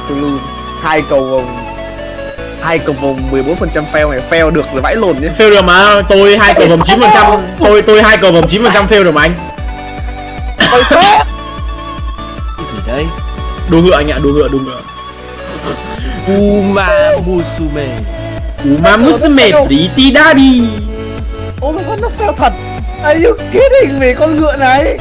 tôi lose hai cầu vòng 14% fail này, fail được là vãi lồn nhé. Fail được mà, tôi hai cầu vòng 9%, tôi hai cầu vòng 9% fail được mà anh. Cái gì đây? Đua ngựa anh ạ, đua ngựa. Uma Musume. Uma Musume Pretty Daddy. Oh my god, nó fail thật. Are you kidding về con ngựa này?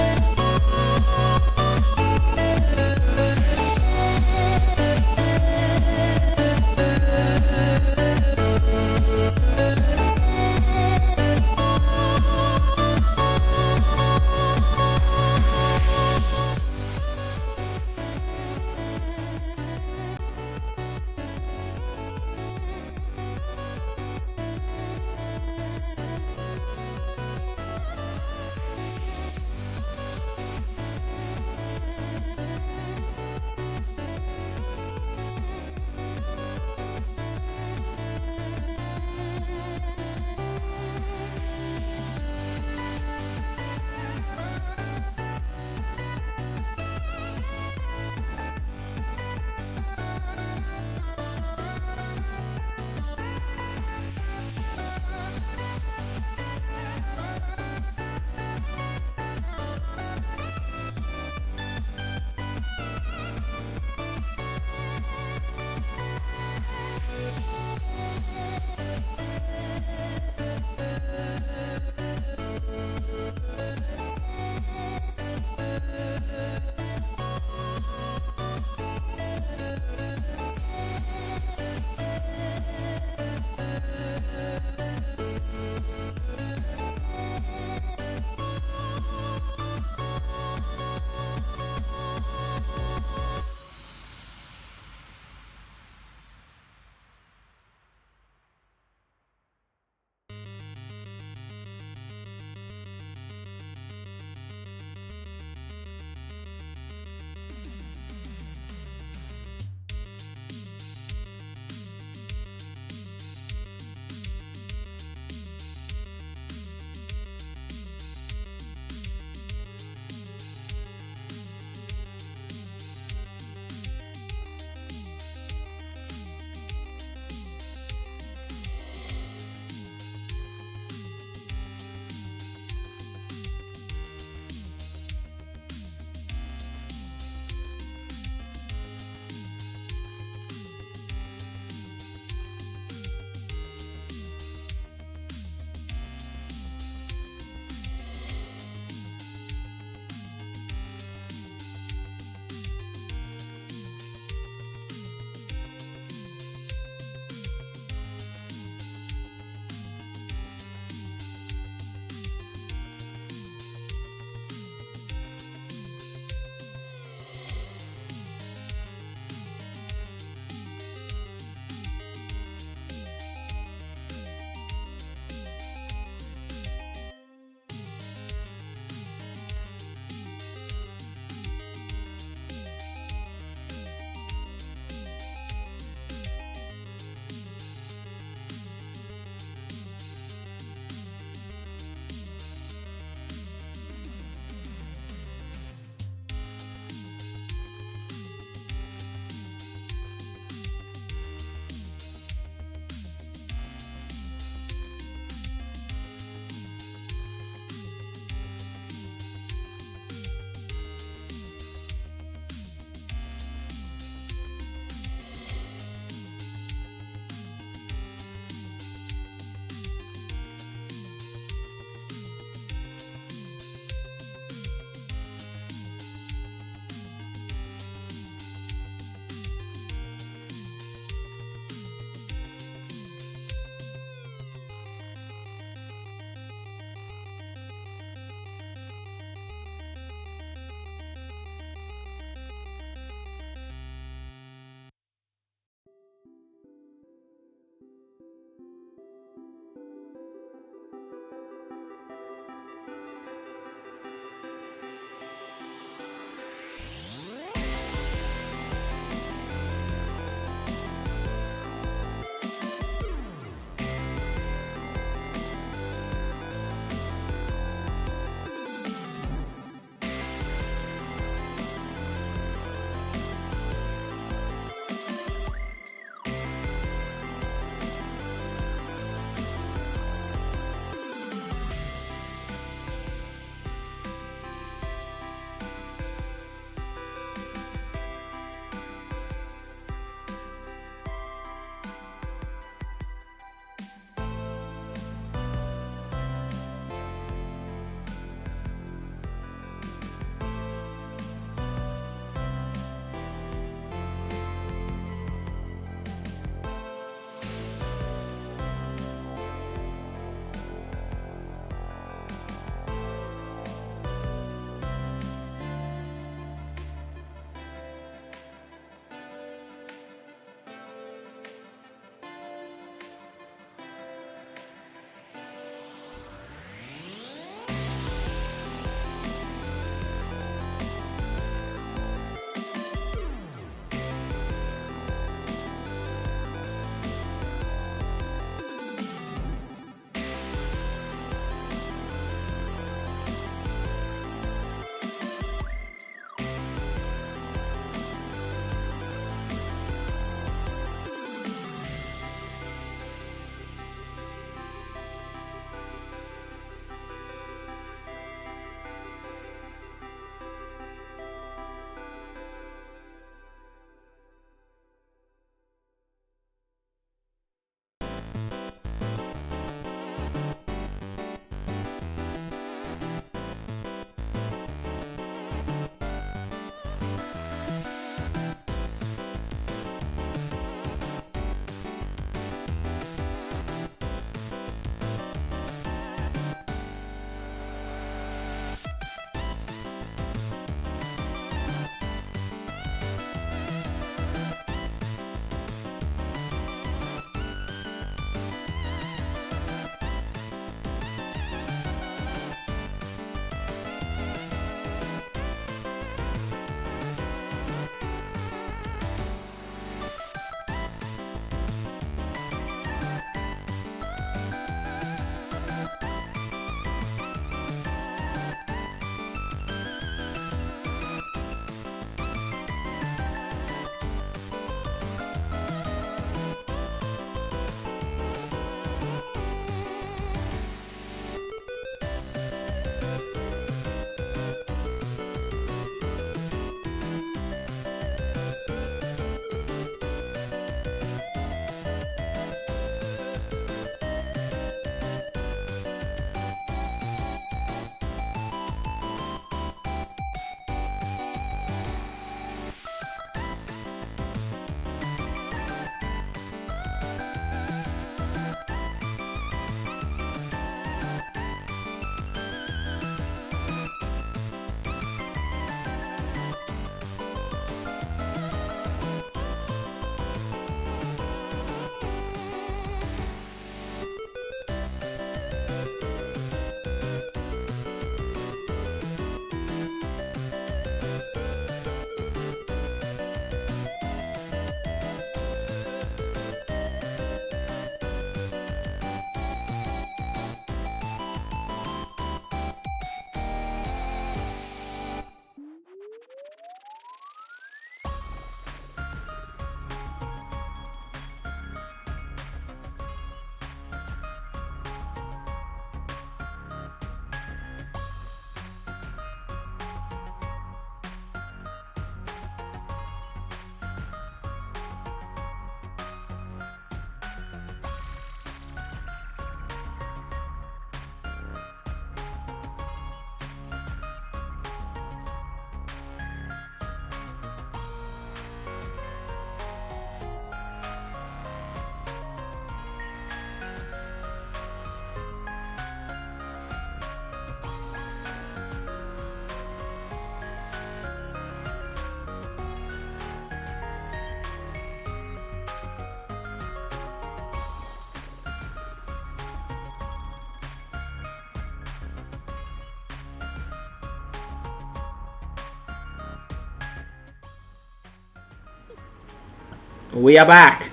We are back.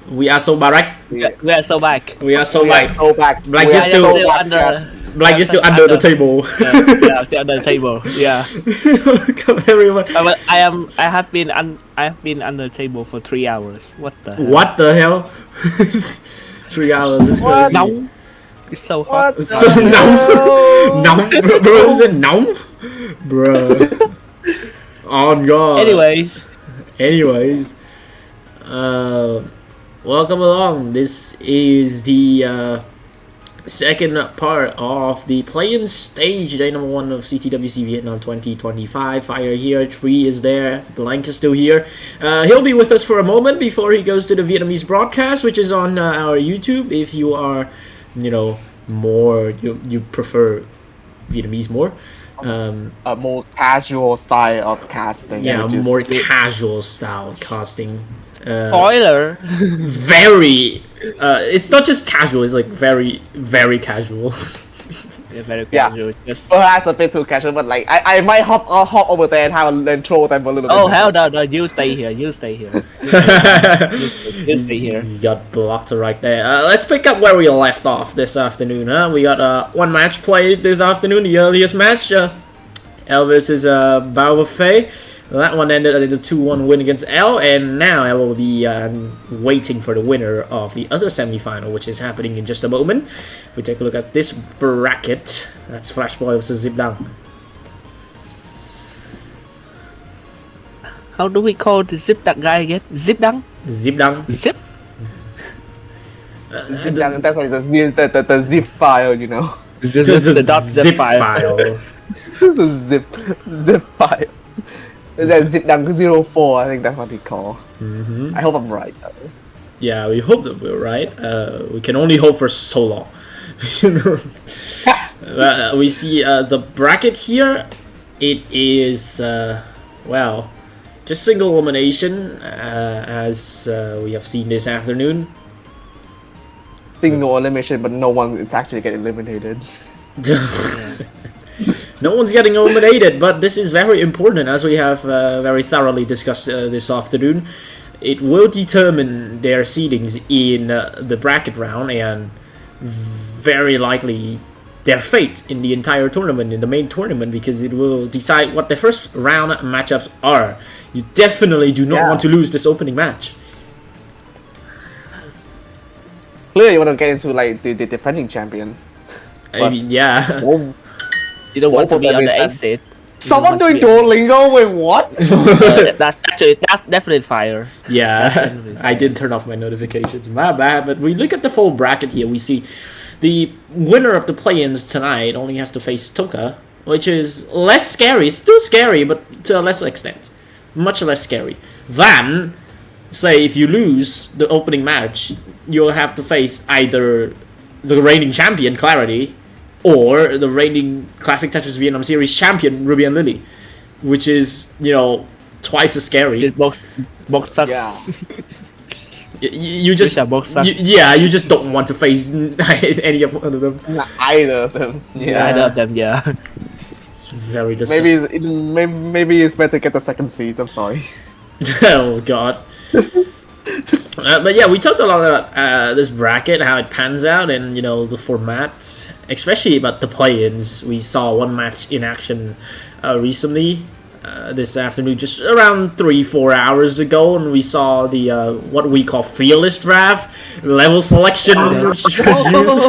We are so back. We are so back. We are so We are back. so back. Like We you are still- so still back, under. yeah. Like you're still under the table. Yeah, still under the table. Yeah. Everyone. But I have been under the table for 3 hours. What the hell? What the hell? 3 hours is What? crazy. Nóng. It's so hot. What the So nóng. hell? Nóng, bro, is it nóng? Bro. Oh god. Anyways, welcome along. This is the second part of the play-in stage, day number 1 of CTWC Vietnam 2025. Fire here, Tree is there, Blank is still here. He'll be with us for a moment before he goes to the Vietnamese broadcast, which is on our YouTube. If you are, more, you prefer Vietnamese more. A more casual style of casting. Yeah, which is- more casual style of casting. Spoiler. Very it's not just casual, it's like very, very casual. Yeah, very Yeah. casual. Just... Perhaps a bit too casual, but like I might hop over there and have and throw them a little bit. Oh hell no! You stay here. You stay here. You stay here. You got blocked right there. Let's pick up where we left off this afternoon, huh? We got one match played this afternoon, the earliest match. Elvis is Bao Buffet. That one ended in a 2-1 win against L, and now L will be waiting for the winner of the other semi-final, which is happening in just a moment. If we take a look at this bracket, that's Flashboy versus Zip Down. How do we call the zip that guy again? Zip down? Zip Down. Zip? That's like the zip file, you know. The dot zip file. The zip file. Is that zip down 04? I think that's what they call. Mm-hmm. I hope I'm right. Yeah, we hope that we're right. We can only hope for so long. We see the bracket here. It is, well, just single elimination, as we have seen this afternoon. Single elimination, but no one is actually getting eliminated. No one's getting eliminated, but this is very important, as we have very thoroughly discussed this afternoon. It will determine their seedings in the bracket round, and very likely their fate in the entire tournament, in the main tournament, because it will decide what the first round matchups are. You definitely do not want to lose this opening match. Clearly, you want to get into like the defending champion. I mean, yeah. Oh, You don't want to be on the Almost exit. someone doing Duolingo? Wait, what? That's definitely fire. Yeah, I did turn off my notifications. My bad. But we look at the full bracket here. We see the winner of the play-ins tonight only has to face Toka, which is less scary. It's still scary, but to a lesser extent. Much less scary than, say, if you lose the opening match, you'll have to face either the reigning champion, Clarity, or the reigning Classic Tetris Vietnam Series champion, Ruby and Lily, which is, twice as scary. Both suck. Yeah. You just, Which are both suck. you just don't want to face any of one of them. Not either of them. Yeah, either of them. Yeah. It's very disgusting. Maybe it's better to get the second seed. I'm sorry. Oh god. But yeah, we talked a lot about this bracket, how it pans out, and the format, especially about the play-ins. We saw one match in action recently, this afternoon, just around 3-4 hours ago, and we saw the what we call fearless draft level selection, which was used.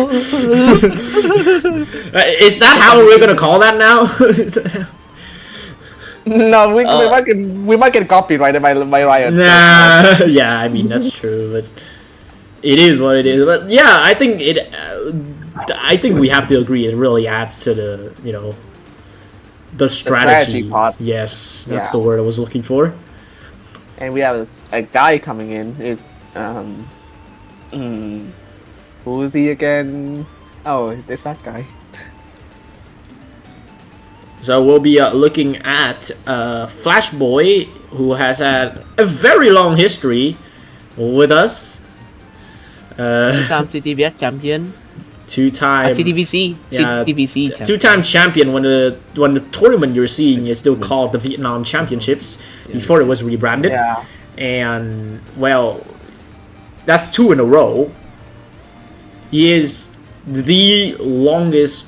Is that how we're gonna call that now? No, we might get copyrighted by Riot. Nah, yeah, I mean that's true, but it is what it is. But yeah, I think I think we have to agree it really adds to the the strategy part. Yes, that's Yeah. the word I was looking for. And we have a guy coming in. Is who is he again? Oh, there's that guy. So we'll be looking at Flashboy, who has had a very long history with us. Two-time CTWC champion. Two-time CTWC. Yeah, CTWC champion. two-time champion when the tournament you're seeing is still called the Vietnam Championships before it was rebranded. Yeah. and well, that's 2 in a row. He is the longest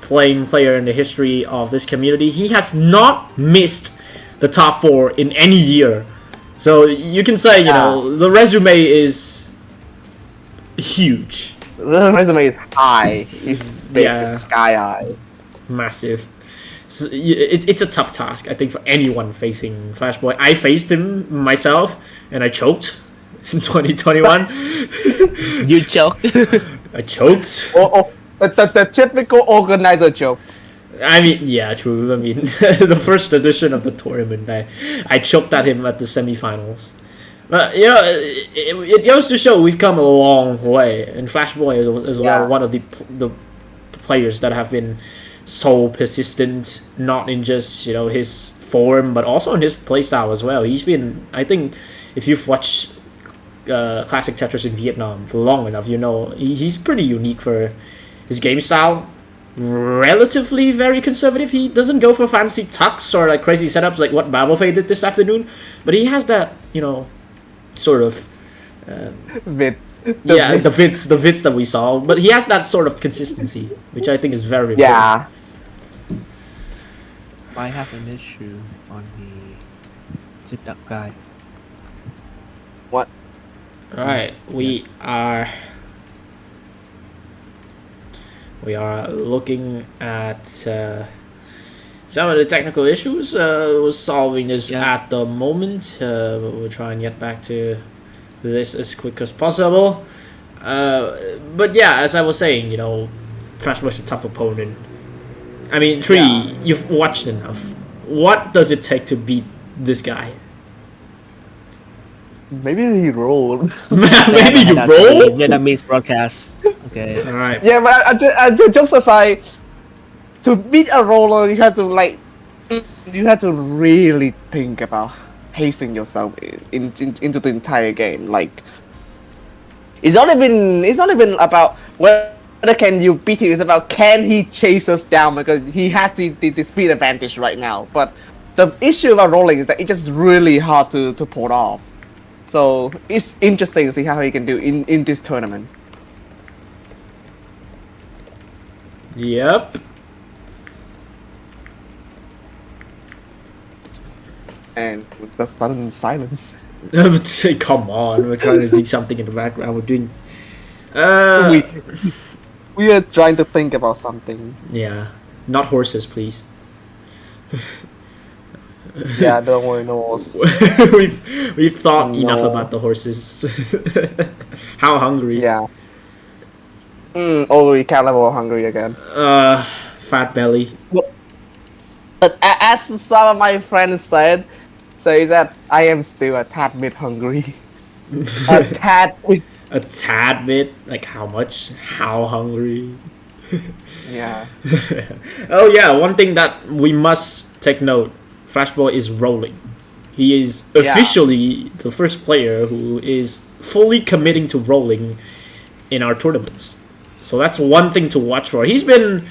playing player in the history of this community. He has not missed the top 4 in any year. So you can say, you know, the resume is huge. The resume is high. It's big, Yeah. it's sky high. Massive. So it's a tough task, I think, for anyone facing Flashboy. I faced him myself, and I choked in 2021. You choke. I choked. Or the typical organizer jokes. I mean, yeah, true. I mean, the first edition of the tournament, I choked at him at the semifinals. But, you know, it goes to show we've come a long way. And Flashboy is well one of the players that have been so persistent, not in just, you know, his form, but also in his playstyle as well. He's been, I think, if you've watched Classic Tetris in Vietnam for long enough, you know, he's pretty unique for his game style. Relatively very conservative. He doesn't go for fancy tucks or like crazy setups like what Babofei did this afternoon, but he has that, you know, sort of With the vids that we saw, but he has that sort of consistency, which I think is very important. yeah. I have an issue on the zip duck guy. What? All right, we are looking at some of the technical issues. We're solving this at the moment. We'll try and get back to this as quick as possible. But yeah, as I was saying, you know, Flashboy's a tough opponent. I mean, Tree, you've watched enough. What does it take to beat this guy? Maybe he rolled. Maybe you roll? Vietnamese broadcast. Okay. All right. Yeah, but jokes aside, to beat a roller, you have to really think about pacing yourself into the entire game. Like, it's not even about whether can you beat him. It's about can he chase us down, because he has the speed advantage right now. But the issue about rolling is that it's just really hard to pull off. So it's interesting to see how he can do in this tournament. Yep. And with the sudden silence, Say, come on, we're trying to do something in the background. We're doing. we are trying to think about something. Yeah, not horses, please. Yeah, don't worry, no worries. we've thought enough No. about the horses. How hungry? Yeah. Oh, we can't level hungry again. Fat belly. But as some of my friends say that I am still a tad bit hungry. A tad bit. A tad bit. Like how much? How hungry? Yeah. Oh yeah, one thing that we must take note: Flashboy is rolling. He is officially the first player who is fully committing to rolling in our tournaments. So that's one thing to watch for. He's been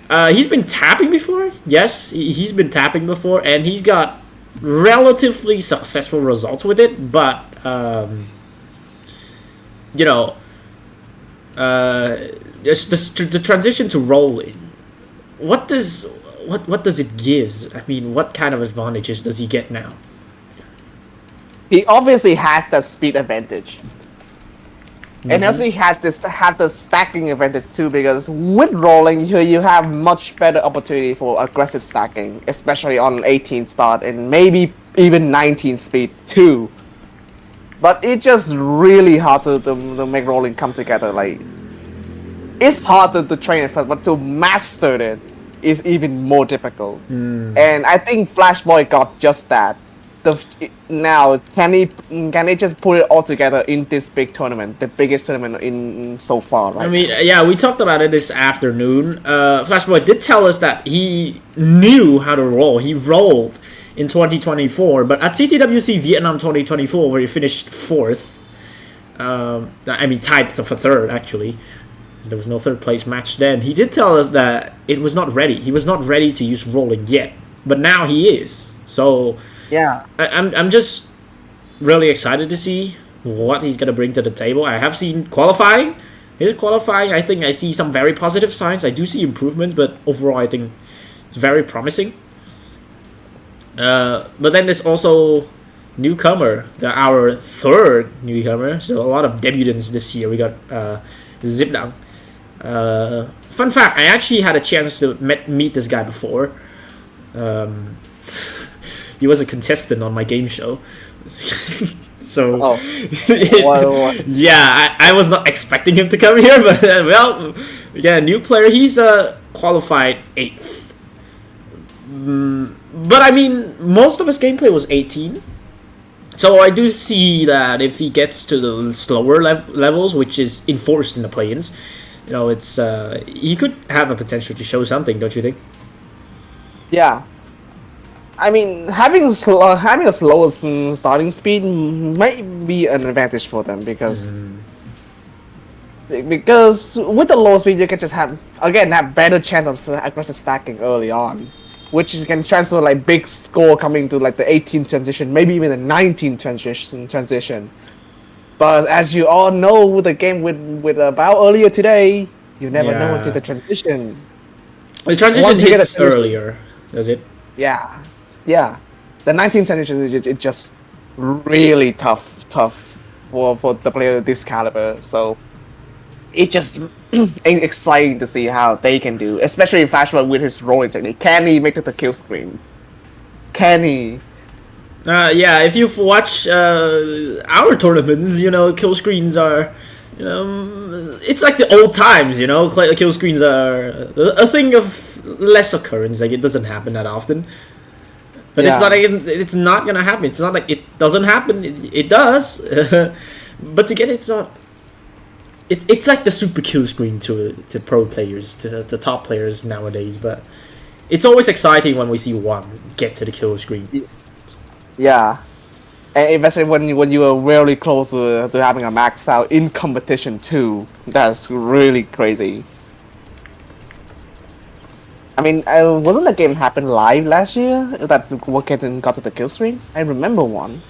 tapping before. Yes, he's been tapping before, and he's got relatively successful results with it. But you know, the transition to rolling. What does it gives? I mean, what kind of advantages does he get now? He obviously has that speed advantage. And also he had the stacking advantage too, because with rolling you have much better opportunity for aggressive stacking, especially on 18 start and maybe even 19 speed too. But it's just really hard to make rolling come together. Like, it's hard to train it first, but to master it is even more difficult. And I think Flashboy got just that. Now, can he just put it all together in this big tournament, the biggest tournament in so far? Right? I mean, yeah, we talked about it this afternoon. Flashboy did tell us that he knew how to roll. He rolled in 2024, but at CTWC Vietnam 2024, where he finished 4th, I mean tied for 3rd actually. There was no 3rd place match then. He did tell us that it was not ready. He was not ready to use rolling yet, but now he is. So. Yeah. I'm just really excited to see what he's gonna bring to the table. I have seen qualifying. His qualifying, I think I see some very positive signs. I do see improvements, but overall, I think it's very promising. But then there's also newcomer, our third newcomer. So a lot of debutants this year. We got Zipdang. Fun fact: I actually had a chance to meet this guy before. He was a contestant on my game show. So, yeah, I was not expecting him to come here, but well, yeah, new player. He's qualified 8th. But I mean, most of his gameplay was 18. So I do see that if he gets to the slower levels, which is enforced in the play-ins, you know, it's he could have a potential to show something, don't you think? Yeah. I mean, having a slower starting speed might be an advantage for them because with the low speed you can just have better chance of aggressive stacking early on, which can transfer like big score coming to like the 18 transition, maybe even the 19 transition. But as you all know, with the game with about earlier today, you never know until the transition. The transition hits earlier, does it? Yeah, the 19 transition is just really tough for the player of this caliber. So it just ain't exciting to see how they can do, especially Flashback with his rolling technique. Can he make it to the kill screen? Can he? Yeah, if you've watched our tournaments, you know, kill screens are, you know, it's like the old times, you know, kill screens are a thing of less occurrence. Like, it doesn't happen that often. But it's not gonna happen. It's not like it doesn't happen. It does. But to get it, it's not. It's like the super kill screen to pro players, to top players nowadays. But it's always exciting when we see one get to the kill screen. Yeah, and especially when you are really close to having a max out in competition too. That's really crazy. I mean, wasn't the game happen live last year that Woken got to the kill stream? I remember one.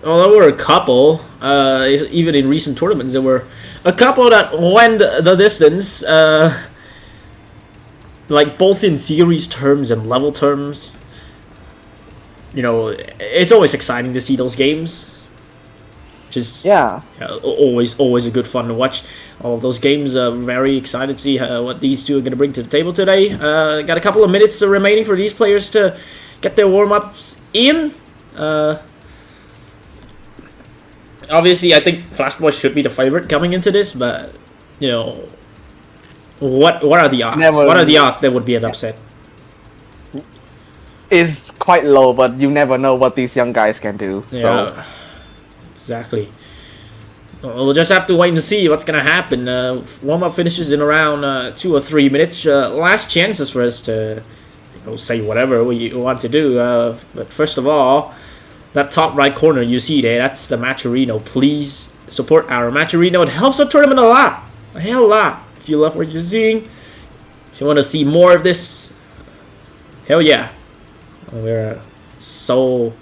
Well, there were a couple. Even in recent tournaments, there were a couple that went the distance. Like both in series terms and level terms. You know, it's always exciting to see those games. Just always a good fun to watch. All of those games. Very excited to see what these two are going to bring to the table today. Got a couple of minutes remaining for these players to get their warm-ups in. Obviously, I think Flashboy should be the favorite coming into this, but you know, what are the odds? What are the odds there would be an upset? It's quite low, but you never know what these young guys can do. Yeah. So. Exactly. We'll just have to wait and see what's gonna happen. Warm-up finishes in around 2 or 3 minutes. Last chances for us to say whatever we want to do. But first of all, that top right corner you see there, that's the Matcherino. Please support our Matcherino. It helps our tournament a lot. A hell lot. If you love what you're seeing, if you want to see more of this, hell yeah. We're so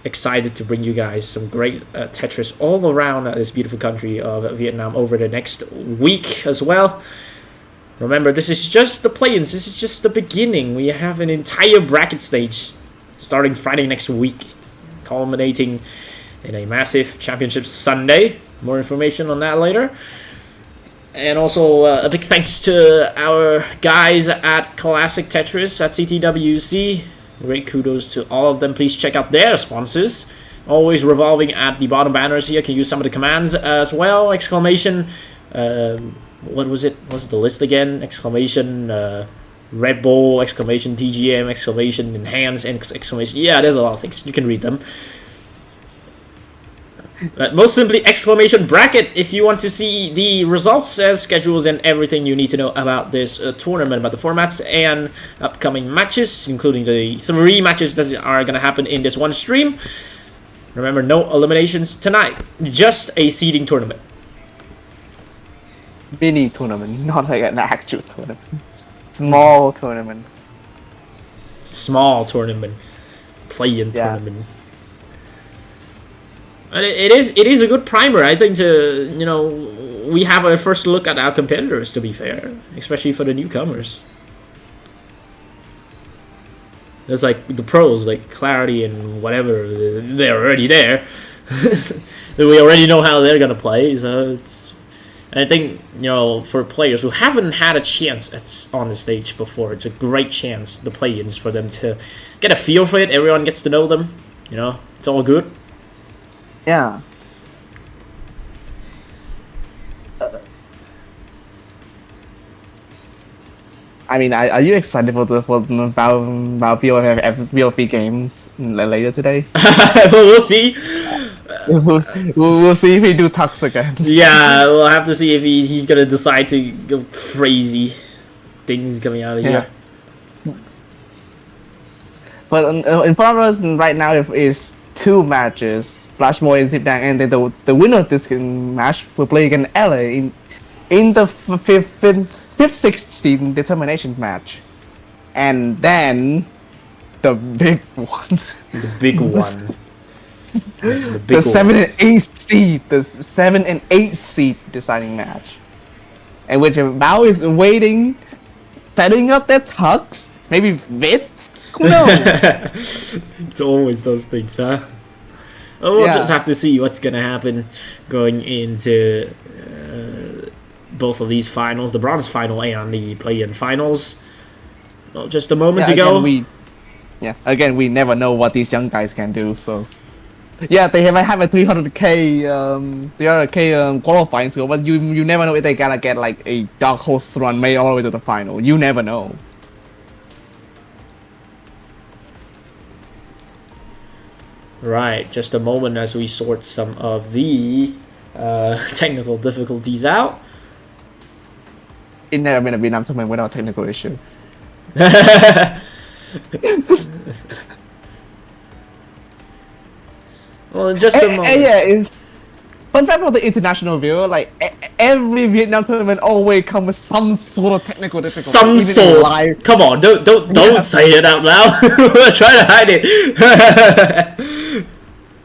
excited to bring you guys some great Tetris all around this beautiful country of Vietnam over the next week as well. Remember, this is just the play-ins. This is just the beginning. We have an entire bracket stage starting Friday next week, culminating in a massive championship Sunday. More information on that later. And also a big thanks to our guys at Classic Tetris at CTWC. Great kudos to all of them. Please check out their sponsors. Always revolving at the bottom banners here. Can use some of the commands as well. Exclamation. What was it? What's the list again? Exclamation. Red Bull. Exclamation. TGM. Exclamation. Enhance. Exclamation. Yeah, there's a lot of things. You can read them. But most simply, exclamation bracket if you want to see the results, schedules, and everything you need to know about this tournament, about the formats and upcoming matches, including the 3 matches that are going to happen in this one stream. Remember, no eliminations tonight, just a seeding tournament. Mini tournament, not like an actual tournament. Small tournament. Small tournament. Play-in tournament. And it is a good primer, I think, to we have a first look at our competitors. To be fair, especially for the newcomers. There's like the pros, like Clarity and whatever, they're already there. We already know how they're gonna play, so it's. I think for players who haven't had a chance on the stage before, it's a great chance, the play-ins, for them to get a feel for it. Everyone gets to know them. It's all good. Yeah. I mean, are you excited for about BOF games later today? We'll see. We'll see if he do tux again. Yeah, we'll have to see if he's gonna decide to go crazy things coming out of here. But in front of us right now is 2 matches, Flashmore and Zipdang, and then the winner of this match will play against LA in the fifth 16 determination match. And then the big one. The big one. The 7 and 8 seed, the 7 and 8 seed deciding match, in which Mao is waiting, setting up their tux, maybe Vitz. Who knows? It's always those things, huh? Oh, we'll just have to see what's gonna happen going into both of these finals, the bronze final and the play-in finals. Well, just a moment ago. Again, we never know what these young guys can do. So, yeah, they have a 300k qualifying score, but you never know if they gonna get like a dark horse run made all the way to the final. You never know. Right, just a moment as we sort some of the technical difficulties out. It never been a Vietnam tournament without a technical issue. Well, in just a moment. Yeah, fun fact for the international viewer, like every Vietnam tournament always comes with some sort of technical difficulty. Some sort. Come on, don't say it out loud. We're trying to hide it.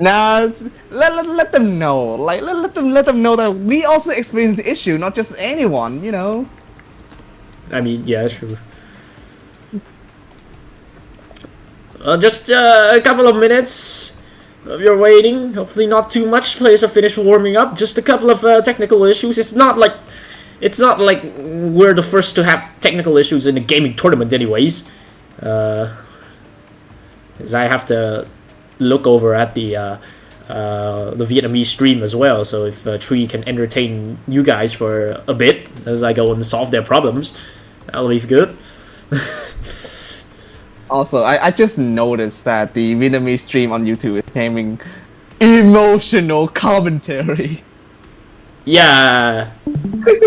Nah, let them know. Like let them know that we also experience the issue, not just anyone. I mean, yeah, true. Just a couple of minutes of your waiting. Hopefully not too much. Players have finished warming up. Just a couple of technical issues. It's not like we're the first to have technical issues in a gaming tournament, anyways. As I have to look over at the Vietnamese stream as well. So if Tree can entertain you guys for a bit as I go and solve their problems, that'll be good. Also, I just noticed that the Vietnamese stream on YouTube is naming emotional commentary. Yeah,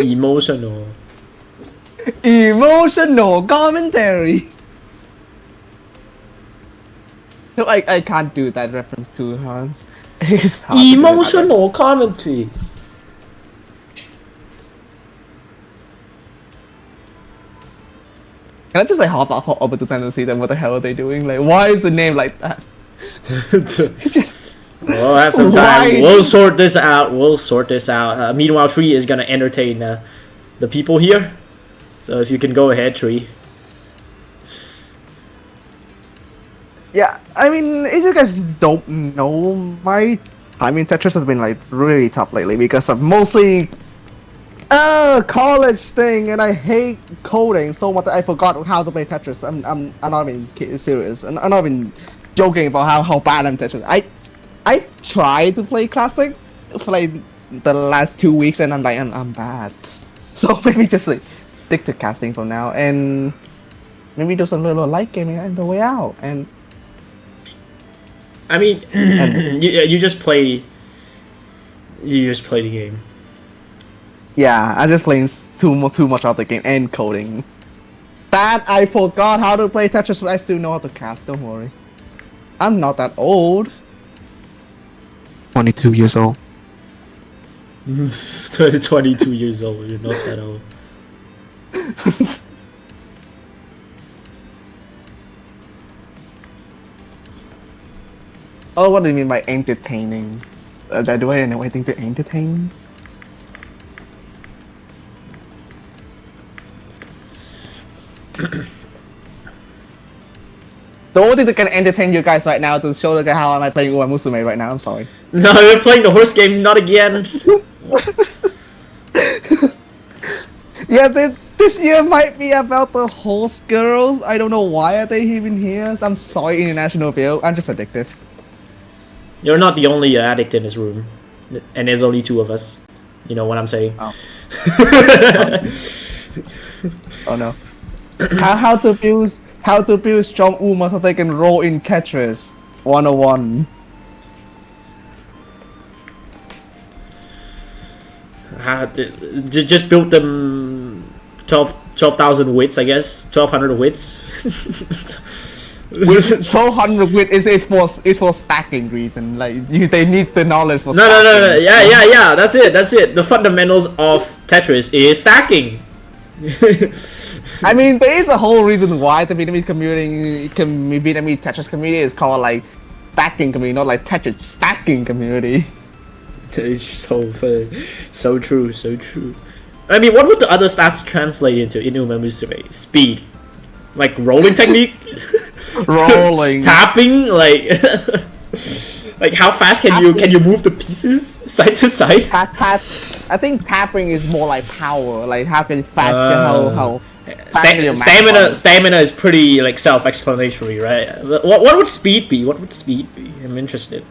emotional. Emotional commentary. No, I can't do that reference too hard. It's hard Emotional commentary. Can I just like hop over to them and see them? What the hell are they doing? Like, why is the name like that? We'll have some time. We'll sort this out. Meanwhile, Tree is gonna entertain the people here. So if you can go ahead, Tree. Yeah, I mean, if you guys don't know, my time in Tetris has been like really tough lately because of mostly college thing, and I hate coding so much that I forgot how to play Tetris. I'm not even serious. I'm not even joking about how bad I'm Tetris. I tried to play classic for like the last 2 weeks, and I'm like I'm bad. So maybe just like stick to casting for now, and maybe do some little light gaming on the way out. And I mean, you just play. You just play the game. Yeah, I'm just playing too much of the game and coding. That I forgot how to play Tetris, but I still know how to cast. Don't worry, I'm not that old. 22 years old. 22 years old. You're not that old. Oh, what do you mean by entertaining? Do I know anything to entertain? The only thing that can entertain you guys right now to show like how am I playing Uma Musume right now. I'm sorry. No, you're playing the horse game, not again. Yeah, this year might be about the horse girls. I don't know why are they even here. I'm sorry, International Bill. I'm just addicted. You're not the only addict in this room, and there's only 2 of us. You know what I'm saying? Oh. Oh no. How to build strong Uma so they can roll in catchers 101. Just build them 12,000 wits, I guess. 1,200 wits. With 1200 wit is for stacking reason. Like they need the knowledge for. No. stacking. Yeah. That's it. The fundamentals of Tetris is stacking. I mean, there is a whole reason why the Vietnamese Vietnamese Tetris community is called like stacking community, not like Tetris stacking community. It's so funny. So true. I mean, what would the other stats translate into in Uma Musume? Speed, like rolling technique, Rolling, tapping, like like how fast can you move the pieces side to side? I think tapping is more like power, like how fast how Stamina is pretty like self-explanatory, right? What would speed be? I'm interested.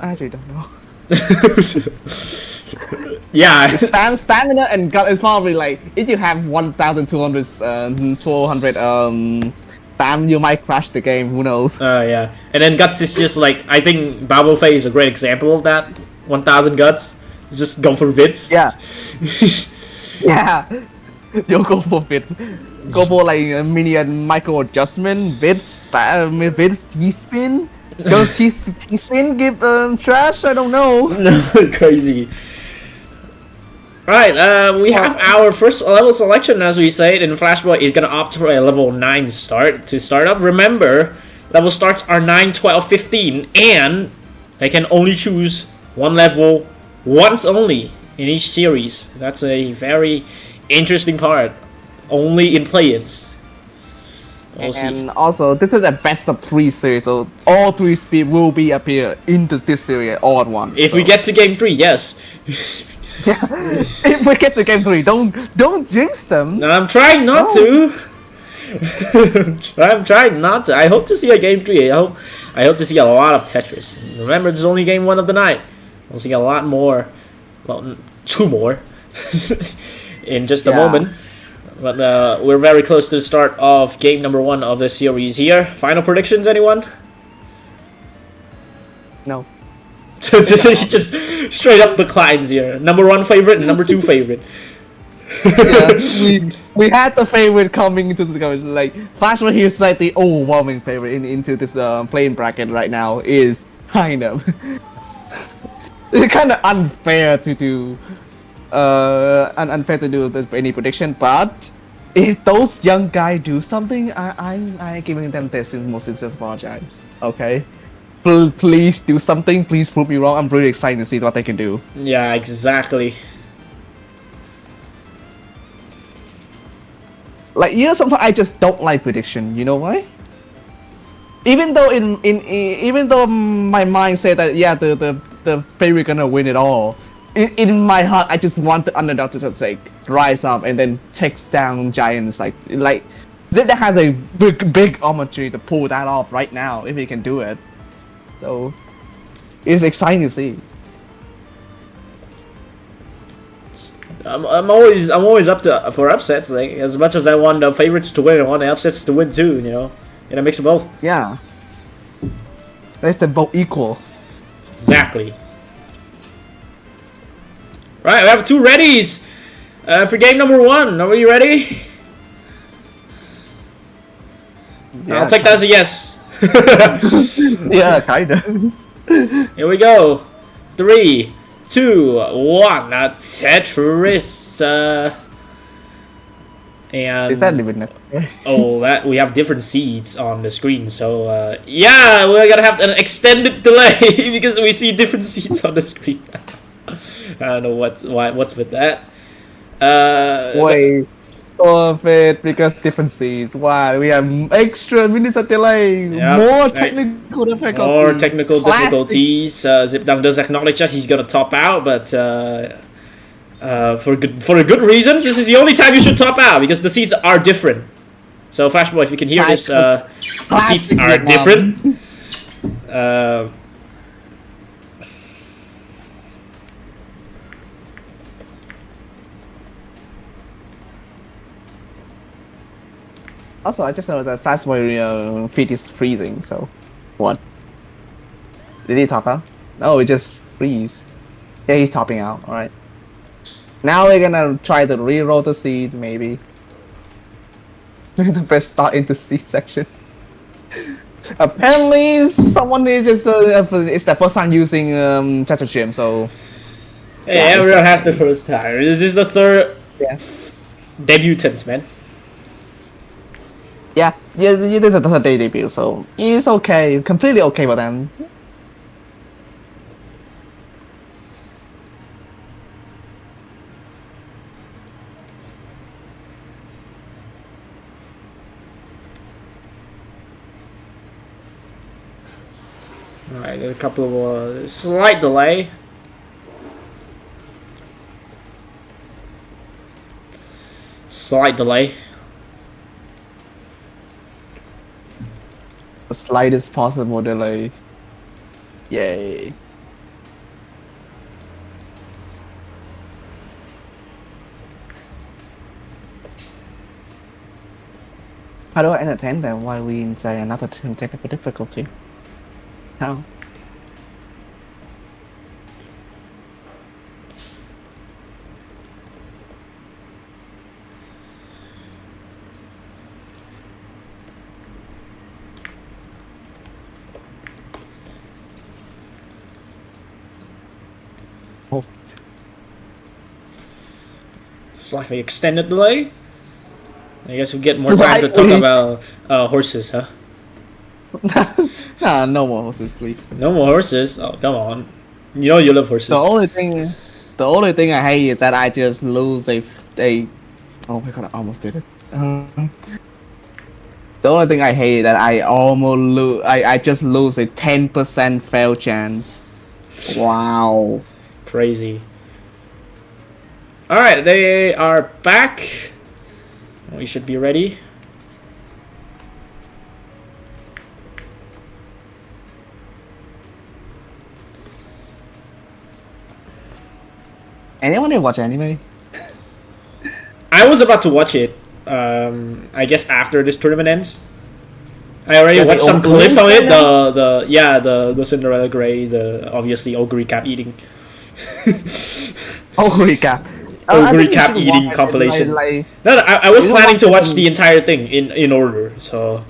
I actually don't know. Yeah. Stamina and gut is probably like if you have 1,200 stam, you might crash the game. Who knows? Yeah. And then guts is just like I think Babel Fei is a great example of that. 1,000 guts, just go for bits. Yeah. Yeah. You go for bits. Go for like a mini and micro adjustment bits. T-spin. Does T-spin give trash? I don't know. Crazy. Right, we have our first level selection, as we said, and Flashboy is gonna opt for a level 9 start to start off. Remember, level starts are 9, 12, 15, and they can only choose one level once only in each series. That's a very interesting part. Only in play-ins. And also, this is a best of 3 series, so all 3 speed will be appear in this series all at once. If we get to game 3, yes. Yeah, if we get to game 3, don't jinx them. No, I'm trying not to. I'm trying not to. I hope to see a game 3. I hope to see a lot of Tetris. Remember, there's only game 1 of the night. We'll see a lot more. Well, 2 more in just a moment. But we're very close to the start of game number 1 of this series here. Final predictions, anyone? No. Just straight up declines here. Number 1 favorite and number 2 favorite. Yeah, we had the favorite coming into the competition. Like Flashboy, he's like the overwhelming favorite into this playing bracket right now. Is kind of it's kind of unfair to do. Unfair to do any prediction, but if those young guys do something, I'm giving them this most sincere apologize. Okay, please do something. Please prove me wrong. I'm really excited to see what they can do. Yeah, exactly. Like sometimes I just don't like prediction. You know why? Even though even though my mind said that the favorite gonna win it all. In my heart, I just want the underdog to just like rise up and then take down giants. Like that has a big opportunity to pull that off right now if he can do it. So it's exciting to see. I'm always up for upsets. Like as much as I want the favorites to win, I want the upsets to win too. You know, and a mix of both. Yeah, that's them both equal. Exactly. Right, we have 2 readies for game number 1. Are you ready? Yeah, I'll take that as a yes. Yeah, kinda. Here we go. 3, 2, 1. Tetris. And Is that limit? oh, that we have different seeds on the screen. So yeah, we're gonna have an extended delay because we see different seeds on the screen. I don't know what's with that. Wait, of it because different seeds. Why we have extra minutes of delay, Yeah, more right. technical difficulties. More technical Classic. difficulties. Zipdang does acknowledge us. He's gonna top out, but for a good reason. This is the only time you should top out because the seats are different. So Flashboy, if you can hear this, the seats Classic are Vietnam. different. Also, I just know that Fastboy feet is freezing. So, what? Did he top out? No, it just freeze. Yeah, he's topping out. All right. Now we're gonna try to re-roll the seed, maybe. The press start into C section. Apparently, someone is just it's the first time using Chester Gym, so Hey, everyone has the first time. This is the third yeah, debutant, man. yeah, you did the third day debut, so it's okay, completely okay with them. Alright, got a couple of slight delay. Slight delay. The slightest possible delay. Yay. How do I entertain them while we enjoy another technical difficulty? How? Oh. Slightly extended delay. I guess we get more time to talk about horses, huh? Nah, no more horses, please. No more horses. Oh, come on. You know you love horses. The only thing I hate is that I just lose a. Oh my god! I almost did it. The only thing I hate is that I almost lose. I just lose a 10% fail chance. Wow. Crazy. Alright, they are back. We should be ready. Anyone watch anime? I was about to watch it. I guess after this tournament ends. I already watched some clips of it. The Cinderella Grey, the obviously ogre cap eating. Ogre cap. Ogre cap eating compilation. No, I was planning to watch the entire thing in order. So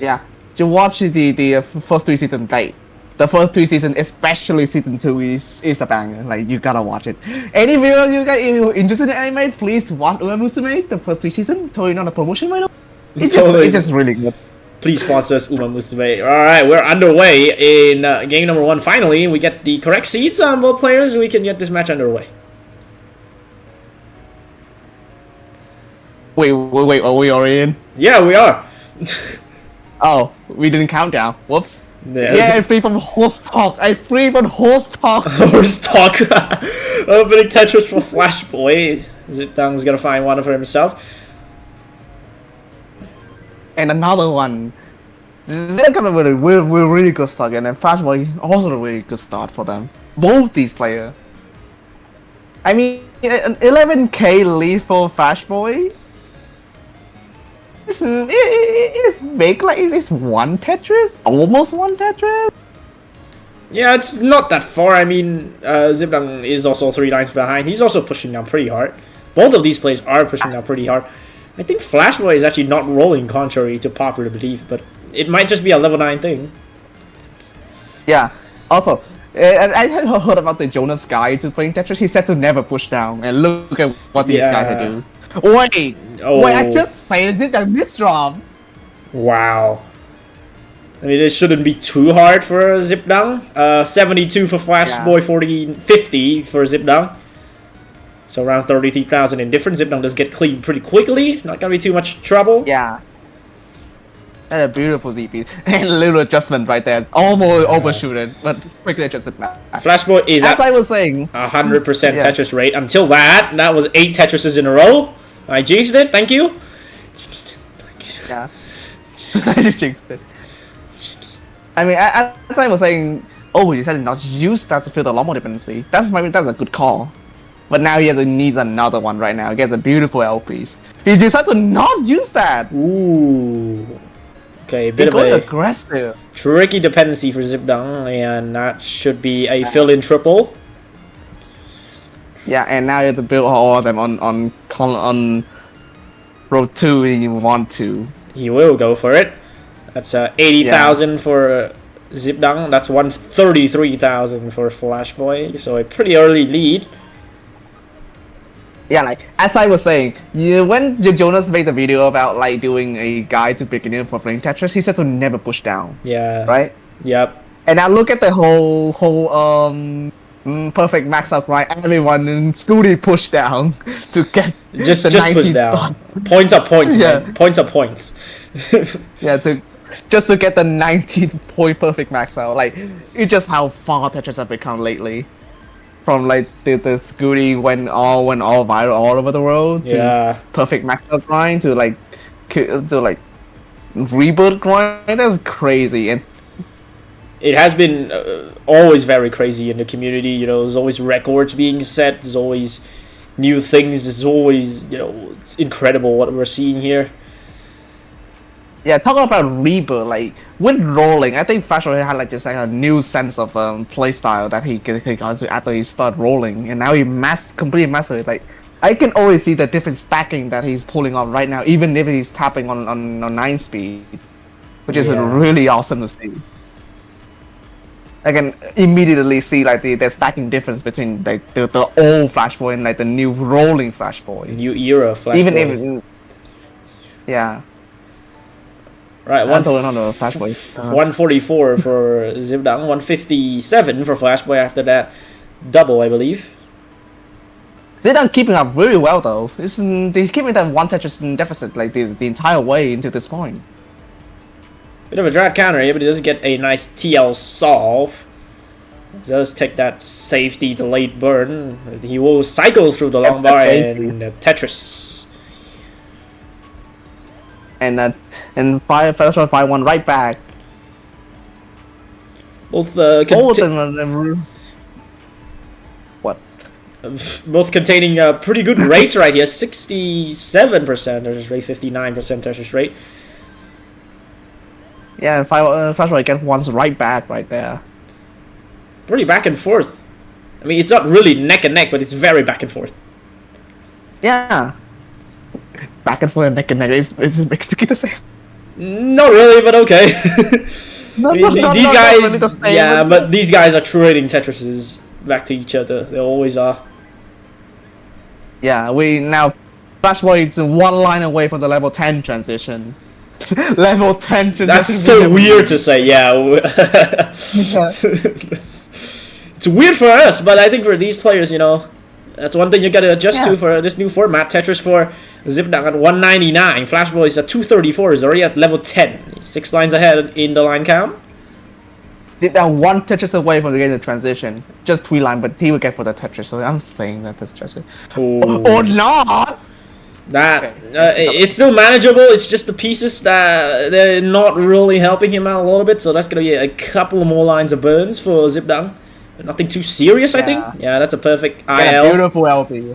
yeah, to watch the first 3 seasons. Like the first 3 seasons, especially season 2, is a banger. Like you gotta watch it. Any viewer you guys interested in anime, please watch Uma Musume, the first 3 seasons. Totally not a promotion right now. It's just really good. Please sponsor us, Uma Musume. Alright, we're underway in game number 1. Finally, we get the correct seeds on both players. We can get this match underway. Wait, are we already in? Yeah, we are. Oh, we didn't count down. Whoops. Yeah, I free from horse talk. Horse talk. Opening Tetris for Flashboy. Zipdang's gonna find one for himself. And another one. They're gonna we're really good start, and then Flashboy also a really good start for them. Both these players. I mean, an 11k lead for Flashboy. It's big, like it's one Tetris, almost one Tetris. Yeah, it's not that far. I mean, Zipdang is also 3 lines behind. He's also pushing down pretty hard. Both of these players are pushing down pretty hard. I think Flashboy is actually not rolling, contrary to popular belief, but it might just be a level 9 thing. Yeah. Also, I heard about the Jonas guy to playing Tetris. He said to never push down, and look at what these guys do. Wait, Oh, Wait, I just said it that misdrop. wow. I mean, it shouldn't be too hard for a zip down. 72 for Flash Yeah. Boy, 50 for zip down. So around 33,000 in difference. Zip down does get clean pretty quickly. Not gonna be too much trouble. Yeah. That's a beautiful ZP. And a little adjustment right there. Almost overshoot it, but quickly adjusted back. Flash Boy is As at I was saying, 100% Yeah. Tetris rate. Until that was 8 Tetrises in a row. I jinxed it. Thank you. yeah. I just jinxed it. I mean, as I was saying, oh, he decided not to use that to fill the Lomo dependency. That's a good call. But now he needs another one right now. He gets a beautiful LPs. He decided to not use that. Ooh. Okay, a bit He's of going a aggressive. tricky dependency for Zipdong, and that should be a fill-in triple. Yeah, and now you have to build all of them on row 2 if you want to. He will go for it. That's 80,000 for Zipdong. That's 133,000 for Flash Boy. So a pretty early lead. Yeah, like as I was saying, when Jonas made the video about like doing a guide to beginner for playing Tetris, he said to never push down, Yeah. right? Yep. And now look at the whole perfect max out right. Everyone in Scooty pushed down to get Just the push 19th down. start. Points are points, Yeah. man. Points are points. Yeah, just to get the 19-point perfect max out. Like it's just how far Tetris have become lately. From like the Scooty went all viral all over the world to Yeah. perfect max out grind to like reboot grind. That's crazy. And It has been always very crazy in the community. You know, there's always records being set. There's always new things. There's always, you know, it's incredible what we're seeing here. yeah, talking about reboot, like with rolling, I think Flash had like just like a new sense of playstyle that he got to after he started rolling, and now he completely mastered it. Like I can always see the different stacking that he's pulling off right now, even if he's tapping on 9 speed, which is Yeah. really awesome to see. I can immediately see like the stacking difference between like the old Flash Boy and like the new rolling Flash Boy. New era Flash Even Boy. if yeah. Right, I'm talking on the Flash Boy. 144 for Zipdong, 157 for Flash Boy after that double, I believe. Zidane keeping up very well though. They're keeping that one Tetris in deficit like the entire way into this point. Bit of a drag counter here, but he does get a nice TL solve. Does take that safety delayed burn. He will cycle through the long bar and Tetris. And first one 5-1 right back. Both What? both containing pretty good rates right here. 67% Tetris rate, 59% Tetris rate. Yeah, and first one gets one's right back right there. Pretty back and forth. I mean, it's not really neck and neck, but it's very back and forth. Yeah. Back and forth, neck and neck. It's basically the same. Not really, but okay. I mean, these guys, really the same. yeah, but these guys are trading Tetrises back to each other. They always are. Yeah, we now Flash Boy is one line away from the level 10 transition. Level 10 transition. That's so weird to say, yeah. It's weird for us, but I think for these players, you know, that's one thing you gotta adjust to for this new format. Tetris for Zipdong at 199. Flash Boy is at 234. He's already at level 10. 6 lines ahead in the line count. Did that one Tetris away from getting the transition. Just 3 line, but he will get for the Tetris, so I'm saying that that's Tetris. Or not! That it's still manageable. It's just the pieces that they're not really helping him out a little bit. So that's gonna be a couple more lines of burns for Zipdong. Nothing too serious, I think. Yeah, that's a perfect IL. Beautiful LP.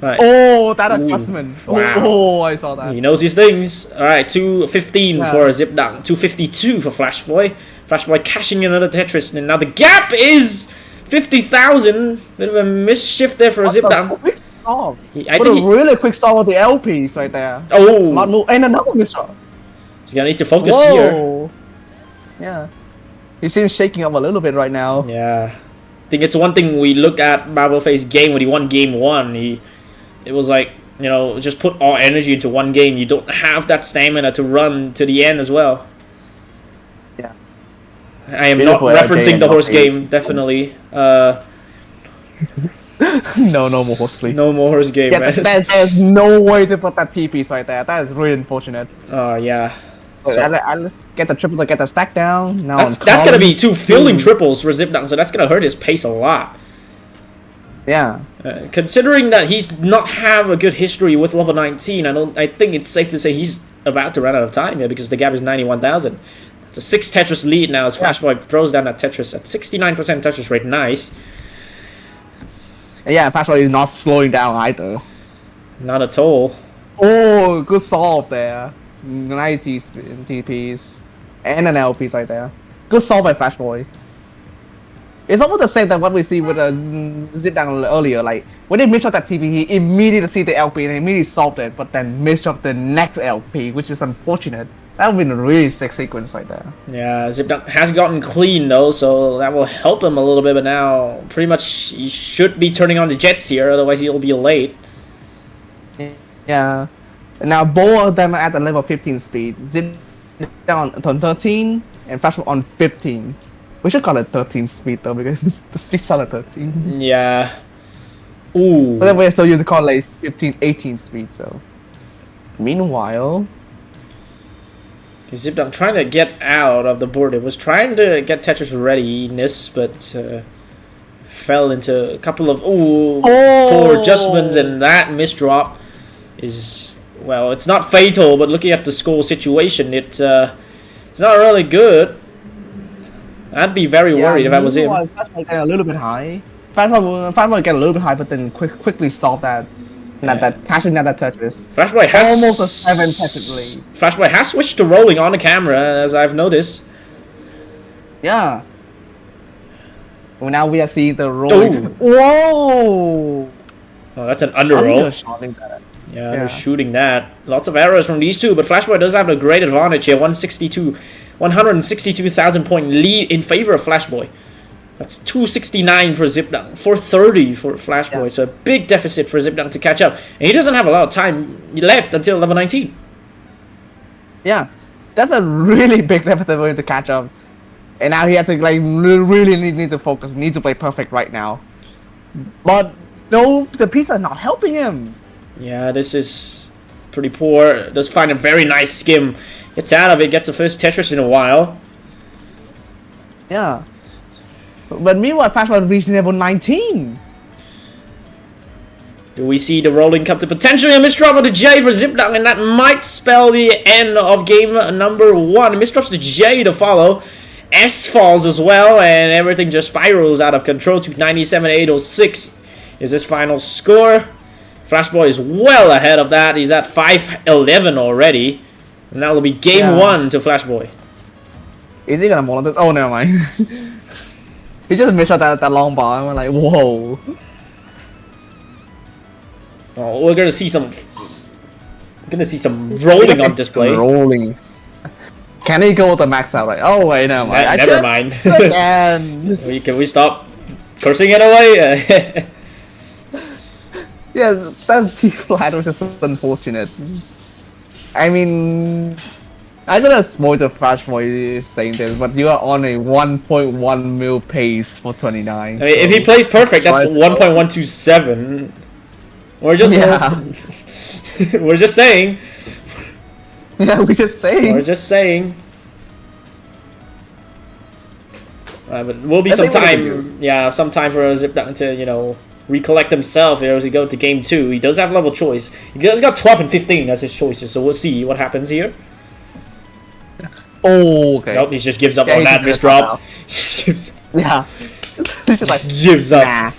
Right. Oh, that adjustment. Wow. Oh, I saw that. He knows his things. All right, 215 for Zipdong, 252 for Flash Boy. Flash Boy cashing another Tetris, and now the gap is 50,000. Bit of a mischief there for Zipdong. Quick solve. I What think a really quick solve with the LPs right there. Oh, Smart move. And another misstop. he's gonna need to focus here. Whoa. Yeah. He seems shaking up a little bit right now. Yeah, I think it's one thing we look at Marvel Face game when he won game 1. He it was like, you know, just put all energy into one game. You don't have that stamina to run to the end as well. Yeah. I am Beautiful not LJ referencing and the horse LP. game, definitely. No more horse, please. No more horse game, Yeah, man. there's no way to put that TP right there. That is really unfortunate. Oh, yeah. But So- I'll get the triple to get the stack down. Now That's gonna be 2 fielding triples for Zipdunk, so that's gonna hurt his pace a lot. Yeah. Considering that he's not have a good history with level 19, I think it's safe to say he's about to run out of time here because the gap is 91,000. It's a 6 Tetris lead now as Flashboy throws down that Tetris at 69% Tetris rate. Nice. Yeah, Pascal is not slowing down either. Not at all. Oh, good solve there. 90 TPs and an LP right there. Good solve by Flashboy. It's almost the same that what we see with Zip Down earlier. Like when they missed up that TP, he immediately see the LP and immediately solved it, but then missed up the next LP, which is unfortunate. That would have been a really sick sequence right there. Yeah, Zipdunk has gotten clean though, so that will help him a little bit. But now, pretty much, he should be turning on the jets here, otherwise he'll be late. Yeah. And now both of them are at the level 15 speed. Zip Down on 13 and Flashboy on 15. We should call it 13 speed though because the speed's on 13. Yeah. Ooh. But then we're so used to call it like 15, 18 speed. So. Meanwhile. Zipdunk trying to get out of the board. It was trying to get Tetris readiness, but fell into a couple of poor adjustments, and that misdrop is, well, it's not fatal, but looking at the score situation, it's not really good. I'd be very worried if I was him. Flashboy get a little bit high. Flashboy get a little bit high, but then quickly solve that. That cashing out that Tetris. Flashboy has almost a 7 Tetris lead. Flashboy has switched to rolling on the camera, as I've noticed. Yeah. Well, now we are seeing the rolling. Whoa! Oh, that's an under roll. Yeah, they're shooting that. Lots of errors from these two, but Flashboy does have a great advantage here. 162,000 point lead in favor of Flashboy. That's 269 for Zipdunk, 430 for Flashboy. So a big deficit for Zipdunk to catch up, and he doesn't have a lot of time left until level 19. Yeah, that's a really big deficit for him to catch up, and now he has to like really need to focus, need to play perfect right now. But no, the pieces are not helping him. Yeah, this is pretty poor. Does find a very nice skim, gets out of it, gets the first Tetris in a while. Yeah. But meanwhile, Flashboy reached level 19. Do we see the rolling come to potentially a misdrop of the J for Zipdunk, and that might spell the end of game number 1. Misdrops the J to follow. S falls as well, and everything just spirals out of control to 97,806 is his final score. Flashboy is well ahead of that. He's at 511 already. And that will be game 1 to Flashboy. Is he gonna molest this? Oh, never mind. He just missed out that long bar. I'm like, whoa. Oh, we're gonna see some. Rolling on display. Rolling. Can he go with the max out? Like, oh wait, never mind. Never mind. Again. Can we stop cursing it away? Yes, that T flat was just unfortunate. I mean, I'm gonna spoil the Flashboy saying this, but you are on a 1.1 mil pace for 29. I mean, if he plays perfect, that's 1.127. We're just we're just saying. Yeah, we're just saying. We're just saying. But will be some time. Yeah, some time for Zipdunk to recollect himself here as we go to game 2. He does have level choice. He does got 12 and 15 as his choices, so we'll see what happens here. Oh, okay. Nope, he just gives up on that misdrop. Yeah. He's just like, gives up. Nah.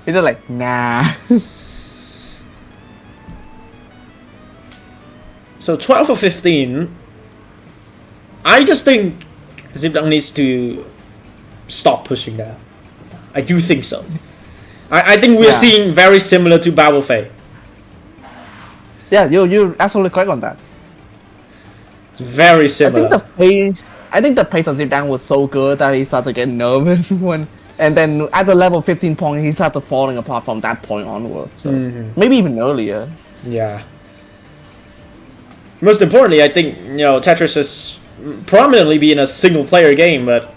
He's just like, nah. So 12 or 15. I just think Zipdunk needs to stop pushing that. I do think so. I think we're seeing very similar to Babel Fei. Yeah, you're absolutely correct on that. It's very similar. I think the pace of Zipdunk was so good that he started to get nervous when And then at the level 15 point, he started falling apart from that point onwards. So maybe even earlier. Yeah. Most importantly, I think, you know, Tetris has prominently been a single player game, but,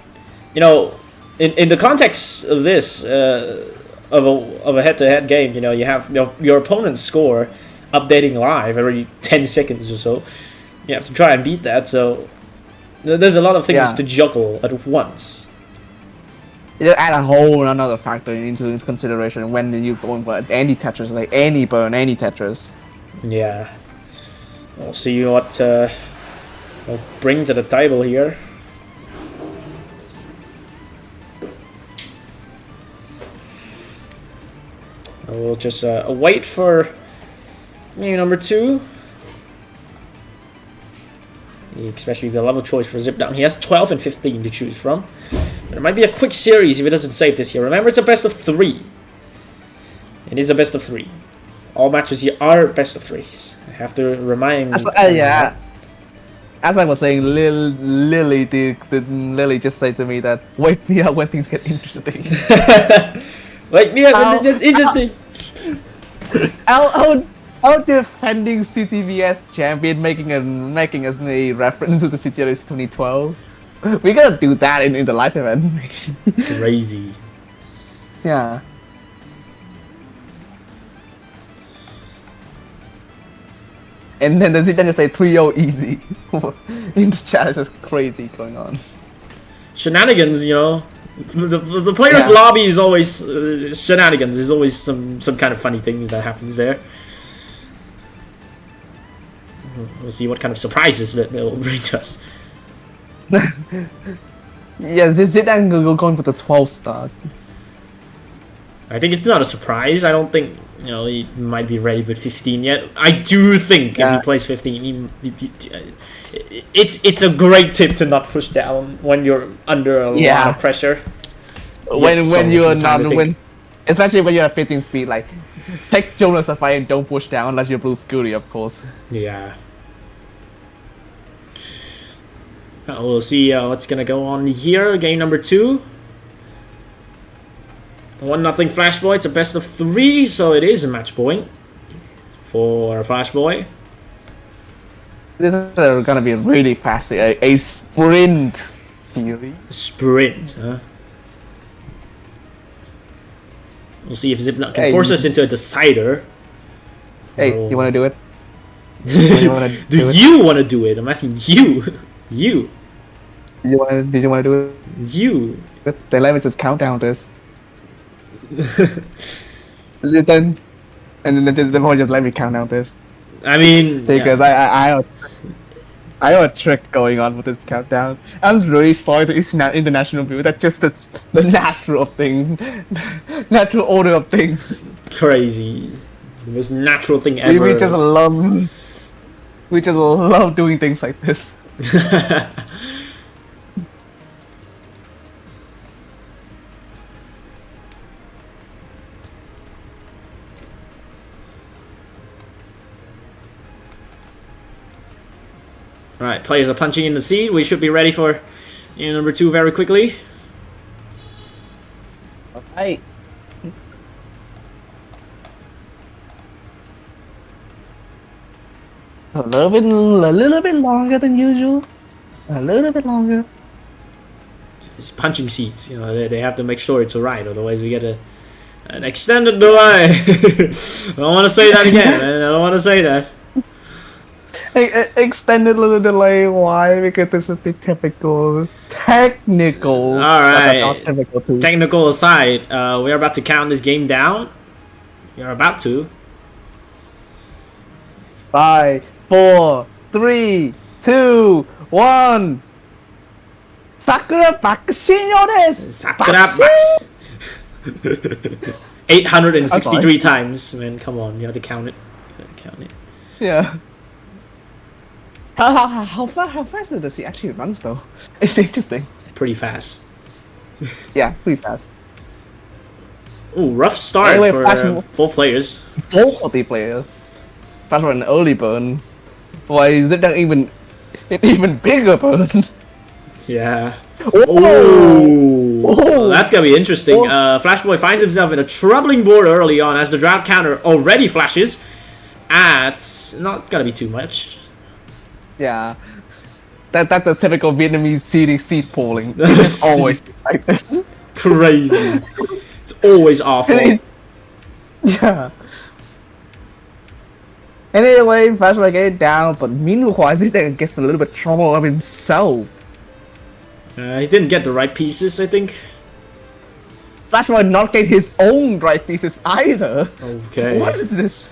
you know, in the context of this, of a head-to-head game, you know, you have your opponent's score updating live every 10 seconds or so. You have to try and beat that, so there's a lot of things to juggle at once. You add a whole another factor into consideration when you're going for any Tetris, like any burn, any Tetris. Yeah. We'll see what we'll bring to the table here. We'll just wait for game number 2. Especially the level choice for Zip Down. He has 12 and 15 to choose from. There might be a quick series if he doesn't save this here. Remember, it's a best of 3. It is a best of 3. All matches here are best of 3s. I have to remind. Yeah. As I was saying, Lily just said to me that wake me up when things get interesting. Wake me up when it's interesting. Our defending CTWC champion making us a reference to the CTWC 2012. We gotta do that in the live event. Crazy. Yeah. And then the just say 3-0 easy. In the chat, it's just crazy going on. Shenanigans, you know. The players' lobby is always shenanigans. There's always some kind of funny things that happens there. We'll see what kind of surprises that they'll bring to us. Yeah, Zidane going for the 12 start. I think it's not a surprise. I don't think, you know, he might be ready with 15 yet. I do think if he plays 15, it's a great tip to not push down when you're under a lot of pressure. When you're not especially when you're at 15 speed, like take Jonas aside and don't push down unless you're Blue Scooty, of course. Yeah. We'll see what's gonna go on here. Game number 2. 1-0 Flash Boy. It's a best of 3, so it is a match point for Flash Boy. This is gonna be really fast. A sprint series. Sprint, huh? We'll see if Zipnut can force us into a decider. Hey, you wanna do it? Do you wanna do it? I'm asking you. You. Did you wanna do it? You. Then let me just count down this. Is it done? And then the boy just let me count down this. I mean, because I have a trick going on with this countdown. I'm really sorry to international view. That's just the natural thing, natural order of things. Crazy, the most natural thing ever. We just love doing things like this. Alright, players are punching in the seat. We should be ready for game number 2 very quickly. Alright. A little bit longer than usual. A little bit longer. It's punching seats, you know, they have to make sure it's alright, otherwise we get an extended delay. I don't want to say that again, man. I don't want to say that. Extended little delay. Why? Because this is the typical technical. Alright. Technical aside, we're about to count this game down. You're about to. 5, 4, 3, 2, 1. Sakura Bakushinyo desu. Sakura Bakushinyo. 863 times, man. Come on, you have to count it. You have to count it. Yeah. How fast does he actually runs though? It's interesting. Pretty fast. Yeah, pretty fast. Ooh, rough start for both players. Both of the players. Fast for an early burn. Why is it even bigger burn? Yeah. Oh, Oh. that's gonna be interesting. Flashboy finds himself in a troubling board early on as the drought counter already flashes. It's not gonna be too much. Yeah. That's a typical Vietnamese seed polling. It's always like this. Crazy. It's always awful. Yeah. Anyway, Flashboy get it down, but meanwhile, Zidane gets a little bit trouble of himself. He didn't get the right pieces, I think. Flashboy not get his own right pieces either. Okay. What is this?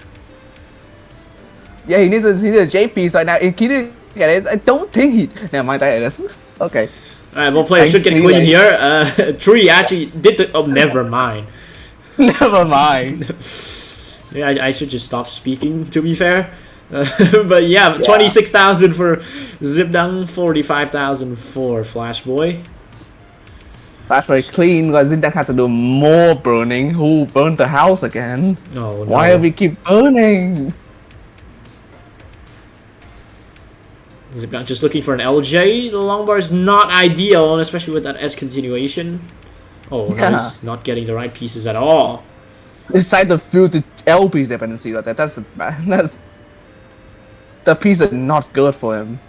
Yeah, he needs a J piece right now. He didn't get it. I don't think he. Never mind, that is. Okay. Alright, well, players should get Thanks, clean Relay. here. Tree actually did the. Oh, never mind. Never mind. Yeah, I should just stop speaking, to be fair. But yeah, 26,000 for Zipdang, 45,000 for Flashboy. Flashboy clean, but Zidane had to do more burning. Who burned the house again? Oh, no. Why do we keep burning? Zipdang just looking for an LJ. The long bar is not ideal, and especially with that S continuation. Oh, no, Yeah. he's not getting the right pieces at all. Decide to fill the LP's dependency like that. That's the piece is not good for him.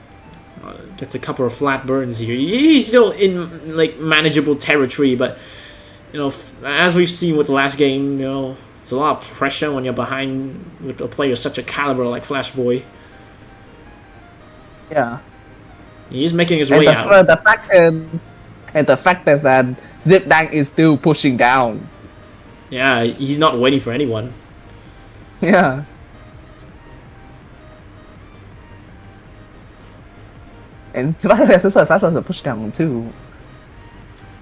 Gets a couple of flat burns here. He's still in like manageable territory, but you know, as we've seen with the last game, you know, it's a lot of pressure when you're behind with a player such a caliber like Flashboy. Yeah. He's making his And way out. the fact is that Zipdang is still pushing down. Yeah, he's not waiting for anyone. Yeah. And this is a push down too.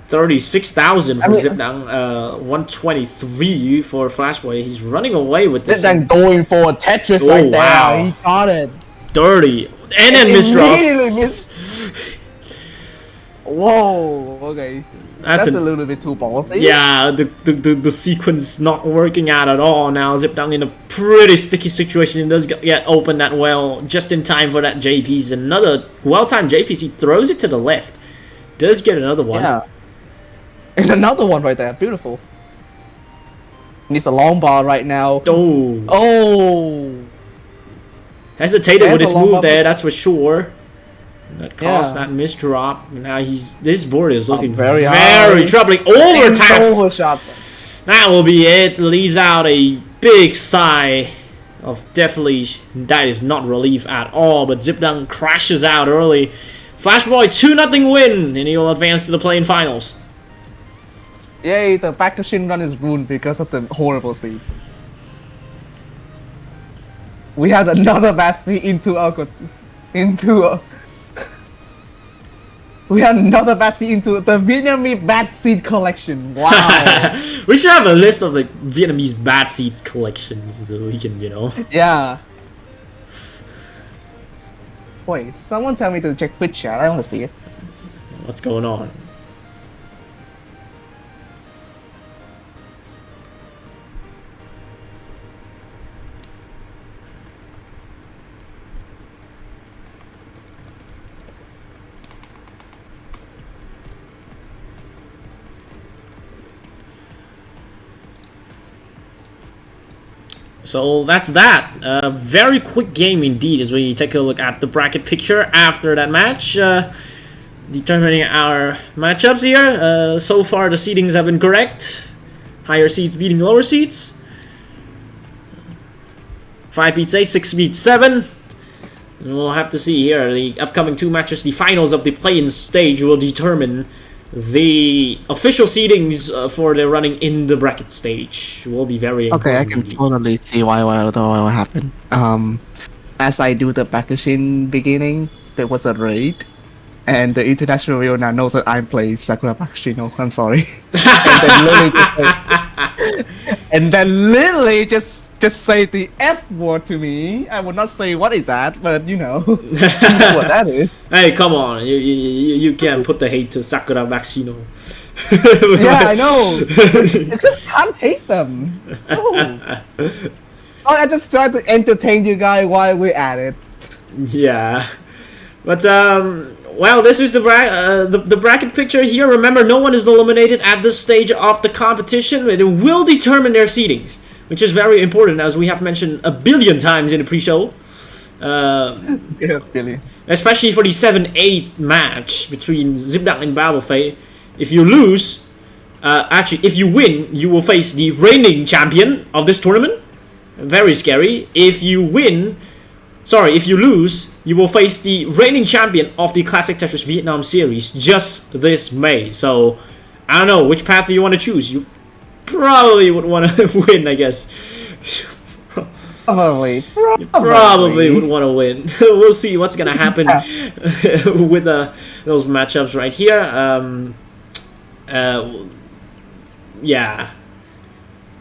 36,000 for I mean- Zipdang, 123 for Flashboy. He's running away with this. Zipdang going for a Tetris Oh, right wow. there. He got it. Dirty. And then Immediately misdrops. Whoa. Okay. That's That's a little bit too ballsy. Yeah, the sequence not working out at all. Now Zipdang in a pretty sticky situation. It does get open that well just in time for that JP's. Another well-timed JP's. He throws it to the left. Does get another one. Yeah. And another one right there. Beautiful. Needs a long bar right now. Oh. Oh. Hesitated There's with his a long move ball. there, that's for sure. That caused Yeah. that misdrop. Now this board is looking very very, high. troubling. Over taps. Overshot. That will be it. Leaves out a big sigh of definitely that is not relief at all. But Zipdang crashes out early. Flashboy 2-0 win, and he will advance to the play-in finals. Yay, the back to Shin run is ruined because of the horrible seed. We had another bad seed we had another bad seed into the Vietnamese bad seed collection. Wow. We should have a list of like Vietnamese bad seeds collections so we can, you know. Yeah. Wait, someone tell me to check Twitch chat. I want to see it. What's going on? So that's that. A very quick game indeed as we take a look at the bracket picture after that match. Determining our matchups here. So far the seedings have been correct. Higher seeds beating lower seeds. 5 beats 8, 6 beats 7. And we'll have to see here. The upcoming 2 matches, the finals of the play-in stage will determine the official seedings for the running in the bracket stage. Will be very Okay, I important can indeed. totally see why will happen. As I do the packaging beginning, there was a raid, and the international viewer now knows that I play Sakura Pakashino. I'm sorry. And then literally just say the F word to me. I will not say what is that, but you know, you know what that is. Hey, come on! You can't put the hate to Sakura Maxino. Yeah, I know. You just can't hate them. No. Oh, I just tried to entertain you guys while we're at it. Yeah, but Well, this is the bracket picture here. Remember, no one is eliminated at this stage of the competition. It will determine their seedings, which is very important, as we have mentioned a billion times in the pre-show. Yeah, really. Especially for the 7-8 match between Zipdak and Babelfei. If you lose, actually, if you win, you will face the reigning champion of this tournament. Very scary. If you lose, you will face the reigning champion of the Classic Tetris Vietnam series just this May. So, I don't know, which path do you want to choose? You probably would want to win, I guess. Probably. You probably would want to win. We'll see what's going to happen with those matchups right here. Yeah.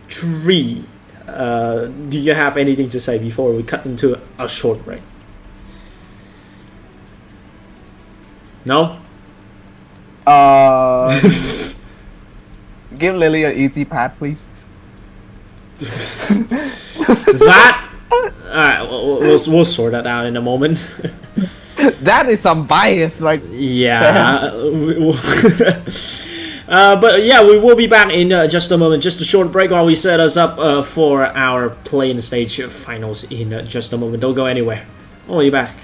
3. Do you have anything to say before we cut into a short break? No? Give Lily an easy path, please. That? Alright, we'll sort that out in a moment. That is some bias, right? Yeah. But yeah, we will be back in just a moment. Just a short break while we set us up for our play-in stage finals in just a moment. Don't go anywhere. We'll be back.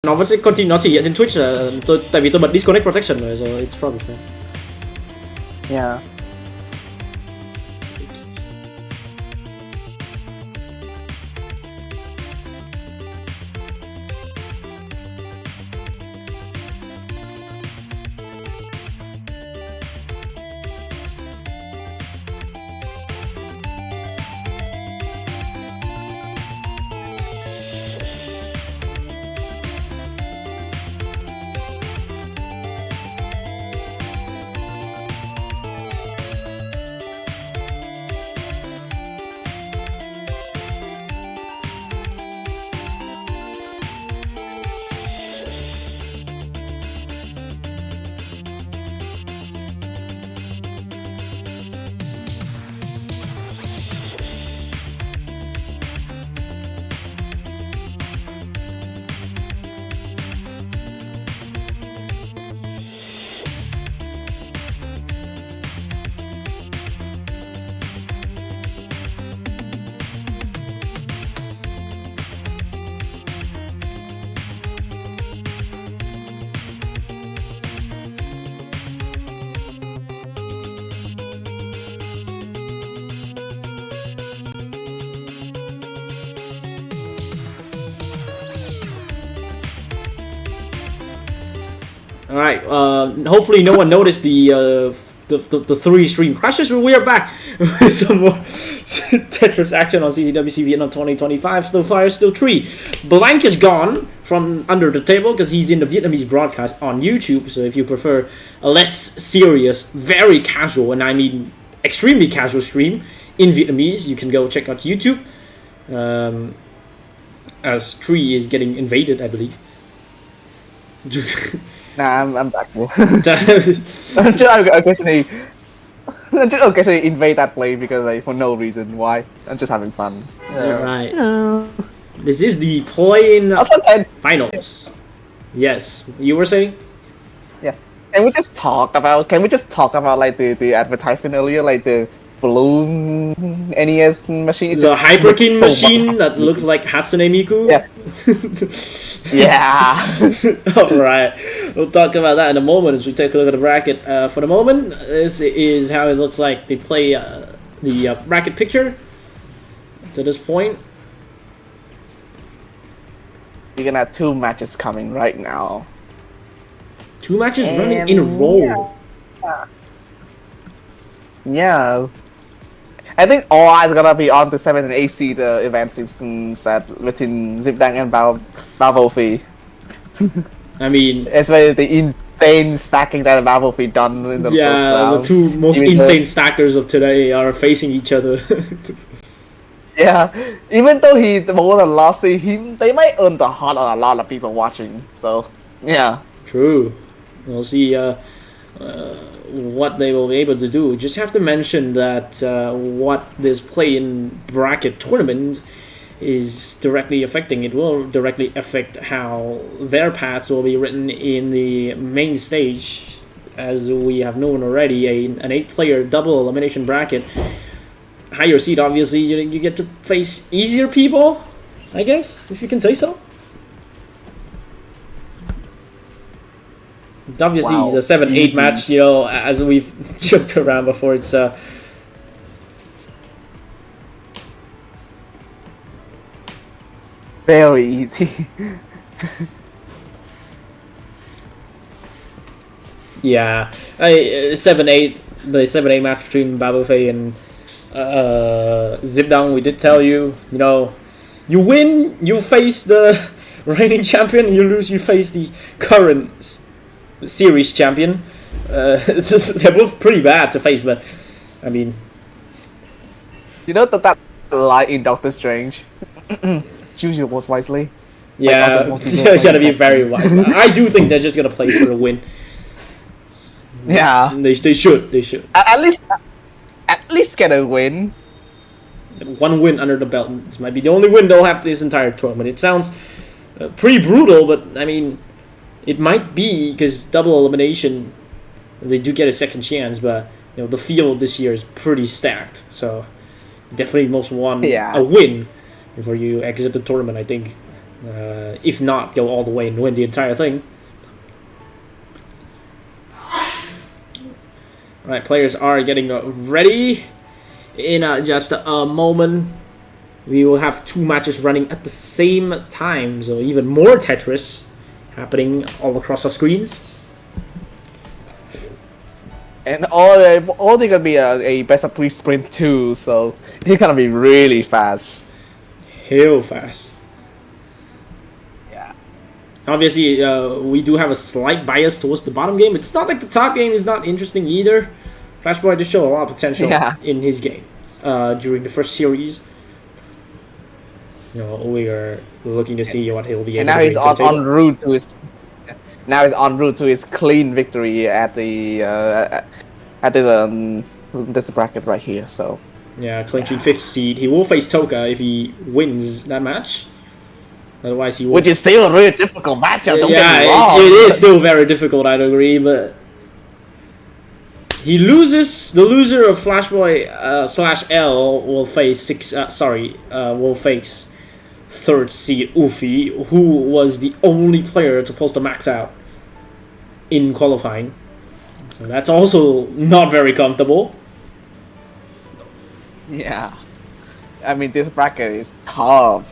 nó vẫn sẽ continue, nó chỉ hiện trên Twitch tại vì tôi bật disconnect protection rồi, so it's probably fine. Yeah. All right. Hopefully, no one noticed the 3 stream crashes. But we are back with some more Tetris action on CTWC Vietnam 2025. Still fire, still 3. Blank is gone from under the table because he's in the Vietnamese broadcast on YouTube. So if you prefer a less serious, very casual, and I mean extremely casual stream in Vietnamese, you can go check out YouTube. As 3 is getting invaded, I believe. Nah, I'm back. I'm just occasionally invade that play because for no reason. Why? I'm just having fun. Right. This is the play-in Also, finals. Yes, you were saying? yeah. Can we just talk about like the advertisement earlier, like the balloon NES machine? It The just Hyperkin looks so machine much. that looks like Hatsune Miku? Yeah. Yeah. Alright, we'll talk about that in a moment as we take a look at the bracket. For the moment, this is how it looks like they play the bracket picture to this point. You're gonna have 2 matches coming right now. 2 matches running in a row. Yeah. I think all eyes gonna be on the 7 and 8 seed event season set between Zipdang and Battlefield. I mean, Especially the insane stacking that Battlefield done in the first round. the 2 most Even insane stackers of today are facing each other. Yeah, even though he more than lost, they might earn the heart of a lot of people watching. So yeah. True. We'll see what they will be able to do. Just have to mention that what this play-in bracket tournament is directly affecting. It will directly affect how their paths will be written in the main stage. As we have known already, an 8-player double elimination bracket. Higher seed, obviously, you get to face easier people, I guess, if you can say so. It's obviously Wow. the 7-8 match, you know, as we've joked around before, it's Very easy. yeah, 7-8, the 7-8 match between Babufei and Zipdang. We did tell you, you know, you win, you face the reigning champion, you lose, you face the current series champion. They're both pretty bad to face, but I mean, You know that line in Doctor Strange? Choose your words wisely. yeah, most people you gotta be like very wise. I do think they're just gonna play for the win. Yeah. They should. At least get a win. 1 win under the belt. This might be the only win they'll have this entire tournament. It sounds pretty brutal, but I mean, it might be because double elimination, they do get a second chance, but you know the field this year is pretty stacked. So definitely most want Yeah. a win before you exit the tournament. I think If not, go all the way and win the entire thing. Alright, players are getting ready. In just a moment, we will have 2 matches running at the same time, so even more Tetris happening all across our screens. And all they're gonna be a best of 3 sprint too, so it's gonna be really fast. Hell fast. Yeah. Obviously, we do have a slight bias towards the bottom game. It's not like the top game is not interesting either. Flashboy did show a lot of potential in his game during the first series. We are looking to see what he'll be able to bring to the table. And now he's en route to his. Now he's en route to his clean victory at this bracket right here. So. Yeah, clinching 5th seed. He will face Toka if he wins that match. Otherwise, he will. Which is still a really difficult matchup. Don't yeah, get me wrong. it is still very difficult. I'd agree, but he loses. The loser of Flashboy /L will face will face 3rd seed Ufi, who was the only player to post a max out in qualifying. So that's also not very comfortable. Yeah, I mean this bracket is tough.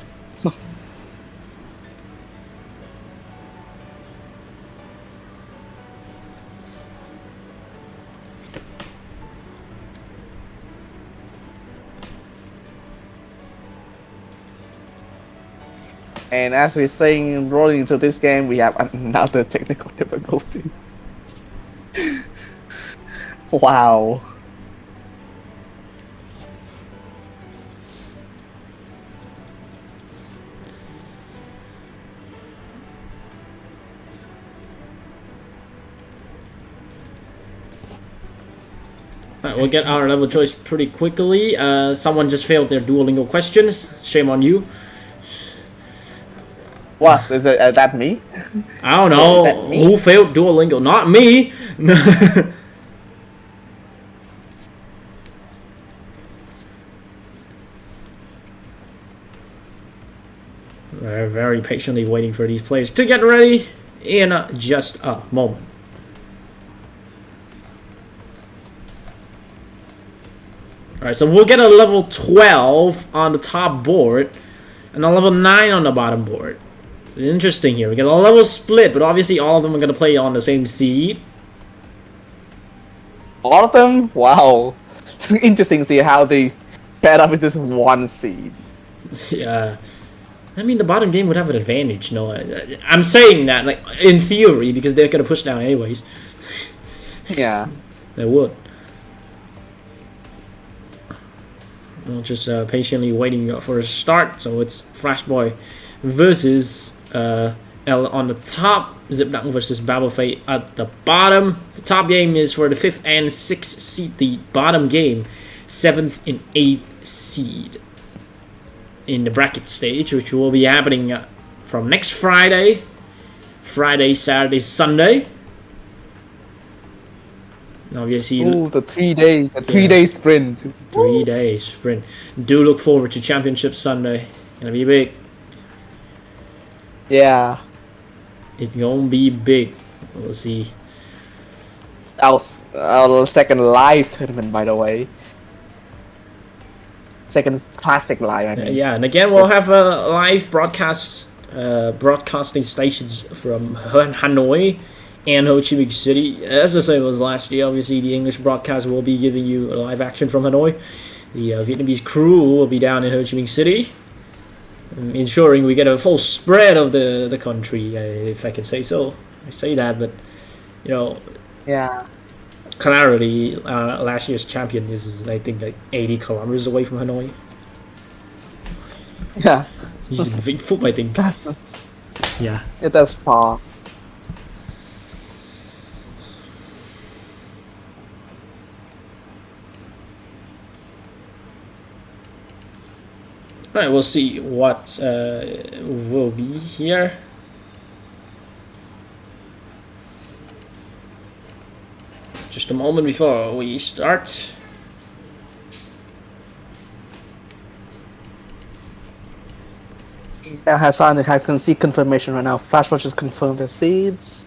And as we're saying, rolling into this game, we have another technical difficulty. Wow. Alright, we'll get our level choice pretty quickly. Someone just failed their Duolingo questions. Shame on you. What? Is that me? I don't know. Who failed Duolingo? Not me! We're very patiently waiting for these players to get ready in just a moment. Alright, so we'll get a level 12 on the top board and a level 9 on the bottom board. Interesting here. We get a level split, but obviously all of them are going to play on the same seed. All of them? Wow. It's interesting to see how they paired up with this 1 seed. Yeah. I mean, the bottom game would have an advantage. No, I'm saying that, like, in theory, because they're going to push down anyways. Yeah. They would. We're just patiently waiting for a start. So it's Flashboy versus L on the top, Zipdunk versus Babelfei at the bottom. The top game is for the 5th and 6th seed. The bottom game, 7th and 8th seed in the bracket stage, which will be happening from next Friday, Saturday, Sunday. Obviously, the 3-day sprint. 3-day sprint. Do look forward to Championship Sunday. Gonna be big. Yeah. It's gonna be big. We'll see. Our 2nd live tournament, by the way. 2nd classic live, I mean. Yeah, and again, we'll have a live broadcasting stations from Hanoi and Ho Chi Minh City, as the same as last year. Obviously, the English broadcast will be giving you a live action from Hanoi. The Vietnamese crew will be down in Ho Chi Minh City, ensuring we get a full spread of the country, if I can say so. I say that, but, Yeah. clarity, last year's champion is, I think, like 80 kilometers away from Hanoi. Yeah. He's in Vĩnh Phúc, I think. Yeah. That's far. Alright, we'll see what will be here. Just a moment before we start. L has signed the concede confirmation right now. Flashwatch just confirmed the seeds.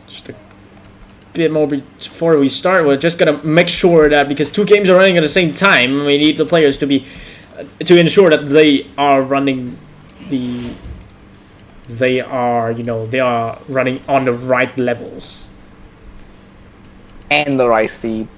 Just a bit more before we start. We're just gonna make sure that because 2 games are running at the same time, we need the players to be to ensure that they are running they are running on the right levels And the right seed.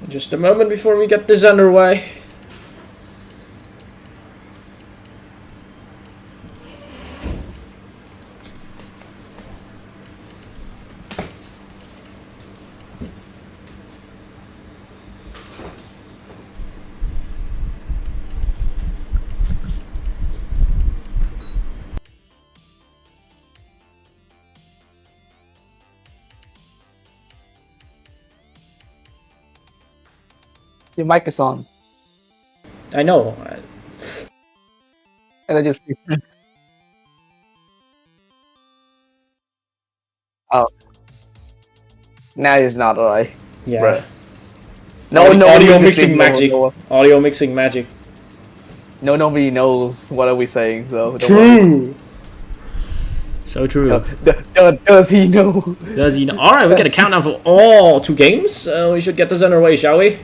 Just a moment before we get this underway. Your mic is on. I know. And I just... oh. Now it's not alright. Yeah. Right. Audio mixing magic. Audio mixing magic. Nobody knows what are we saying, so... True! So true. Does he know? Does he know? Alright, we get a countdown for all 2 games. We should get this underway, shall we?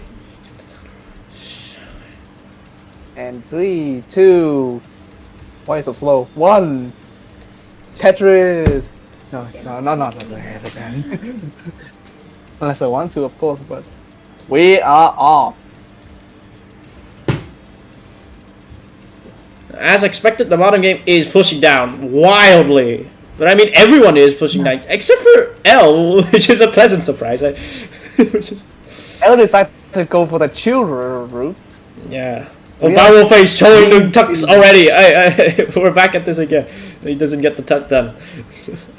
And 3, 2... Why is it so slow? 1! Tetris! No, not again. Unless I want to, of course, but... We are off! As expected, the bottom game is pushing down wildly. But I mean, everyone is pushing down, except for L, which is a pleasant surprise. L decided to go for the children route. Yeah. Oh, Barrel Face showing the tucks already. We're back at this again. He doesn't get the tuck done.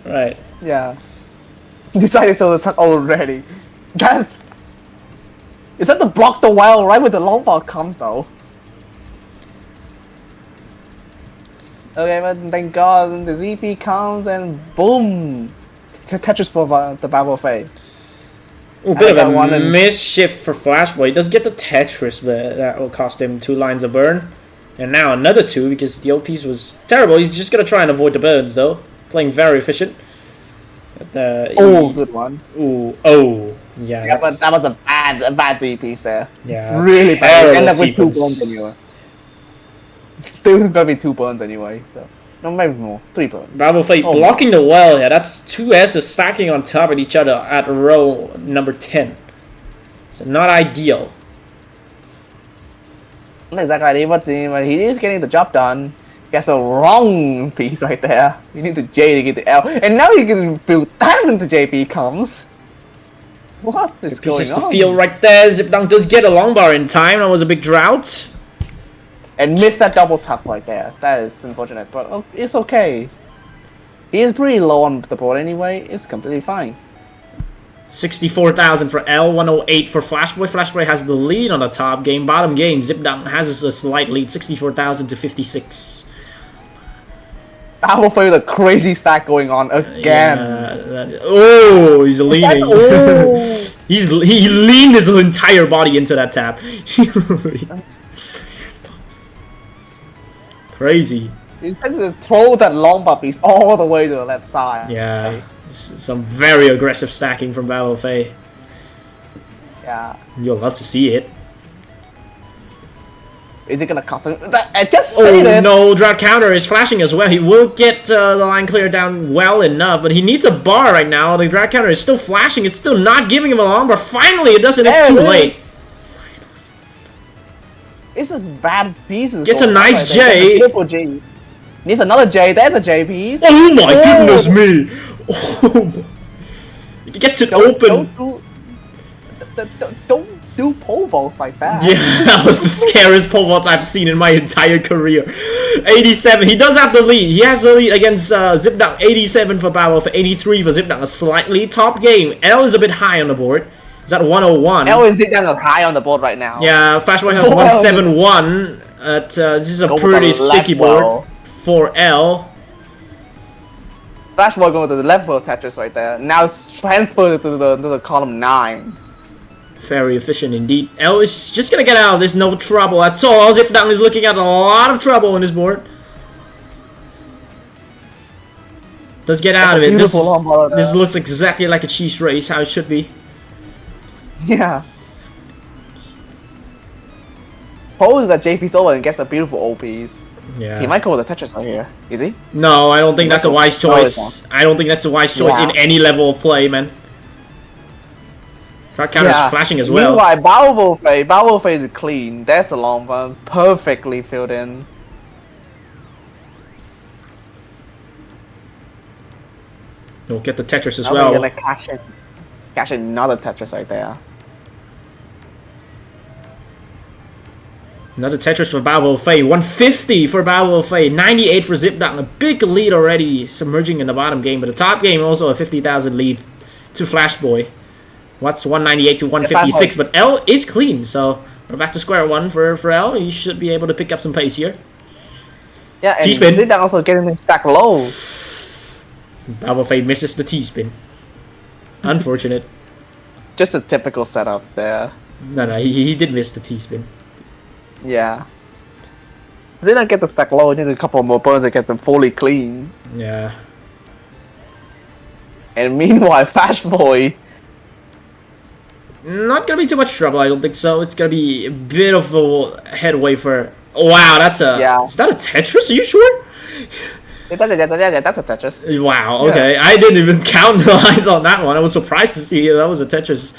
Right. Yeah. Decided to tuck already. Guys, is that to block the wild right when the long ball comes though? Okay, but thank God the ZP comes and boom! Tetris for the Barrel Face. A bit of a mischief for Flashboy. He does get the Tetris, but that will cost him 2 lines of burn. And now another 2 because the OPs was terrible. He's just going to try and avoid the burns though. Playing very efficient. Good one. Ooh, oh. Yeah, but that was a bad DPs there. Yeah, really bad. End up with 2 sequence. burns anyway. Still gonna be 2 burns anyway, so. No, maybe more. 3 burns. Bravo Fate blocking the well. Yeah, that's 2 S's stacking on top of each other at row number 10. So not ideal. Not exactly ideal, but he is getting the job done. Gets a wrong piece right there. You need the J to get the L. And now he can build that when the JP comes. What is going Just on? the feel right there. Zip Dunk does get a long bar in time. That was a big drought. And missed that double tuck right there. That is unfortunate, but it's okay. He is pretty low on the board anyway. It's completely fine. 64,000 for L, 108 for Flashboy. Flashboy has the lead on the top game. Bottom game, Zip Dunk has a slight lead, 64,000 to 56. I will feel the crazy stack going on again. Oh, he's leaning. He leaned his entire body into that tap. Crazy. He tends to throw that long bar piece all the way to the left side. Yeah, some very aggressive stacking from Battle Fei. Yeah. You'll love to see it. Is it gonna cost him? I just said it. No, drought counter is flashing as well. He will get the line clear down well enough, but he needs a bar right now. The drought counter is still flashing. It's still not giving him a long bar. Finally, it doesn't. It's too late. It's just bad pieces. Gets a nice J. Triple J. Needs another J. There's a J piece. Oh my goodness me! Oh. It gets it open. Don't do pole vaults like that. Yeah, that was the scariest pole vault I've seen in my entire career. 87. He does have the lead. He has the lead against Zip Dunk. 87 for Battle, for 83 for Zip Dunk. A slight lead. Top game. L is a bit high on the board. Is that 101? L and Zidane are high on the board right now. Yeah, Flashboy has Oh, 171. This is a Go with pretty the sticky left board for L. Flashboy going to the left world Tetris right there. Now it's transferred to the column 9. Very efficient indeed. L is just gonna get out of this, no trouble at all. Zipdang is looking at a lot of trouble on this board. Does get out of it. This looks exactly like a cheese race, how it should be. Yeah. Suppose that JP's over and gets a beautiful OPs. Yeah. He might go with the Tetris right here. Is he? No, I don't think that's a wise choice. it's I don't think that's a wise choice in any level of play, man. Track counter's flashing as well. Meanwhile, Bao Fei is clean. That's a long one. Perfectly filled in. You'll get the Tetris as Now well. we're gonna cash in another Tetris right there. Another Tetris for Bao Fei. 150 for Bao Fei. 98 for Zipdang. A big lead already submerging in the bottom game. But the top game also a 50,000 lead to Flashboy. What's 198 to 156? But L is clean. So we're back to square one for L. You should be able to pick up some pace here. Yeah, and T-spin. Zidane also getting him stacked low. Bao Fei misses the T-spin. Unfortunate. Just a typical setup there. No, he did miss the T-spin. Yeah. Zidane get the stack low, need a couple more burns to get them fully clean. Yeah. And meanwhile, Flashboy. Not gonna be too much trouble, I don't think so. It's gonna be a bit of a headway for... Wow, that's a... Yeah. Is that a Tetris? Are you sure? That's a Tetris. Wow, okay. I didn't even count the lines on that one. I was surprised to see that was a Tetris.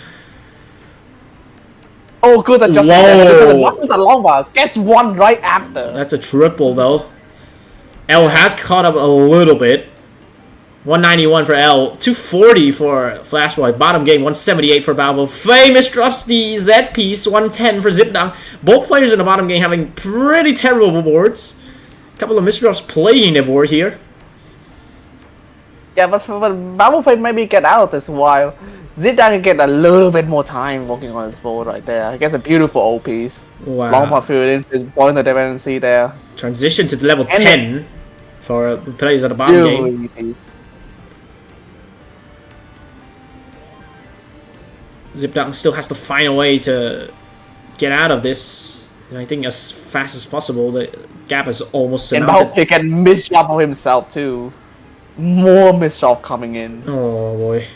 Oh, good adjustment. Whoa. What was the long bar? Gets one right after. That's a triple, though. L has caught up a little bit. 191 for L. 240 for Flashboy. Bottom game, 178 for Bao Fei. Misdrops the Z piece. 110 for Zipdang. Both players in the bottom game having pretty terrible boards. Couple of misdrops playing the board here. Yeah, but Bao Fei maybe get out this while. Zidane can get a little bit more time working on his board right there. He gets a beautiful OPs. Wow. Long part filled in, point the dependency there. Transition to level 10 for players at the bottom game. Easy. Zipdang still has to find a way to get out of this. And I think as fast as possible, the gap is almost And surmounted. Bao Fei can misshop of himself too. More misshop coming in. Oh boy.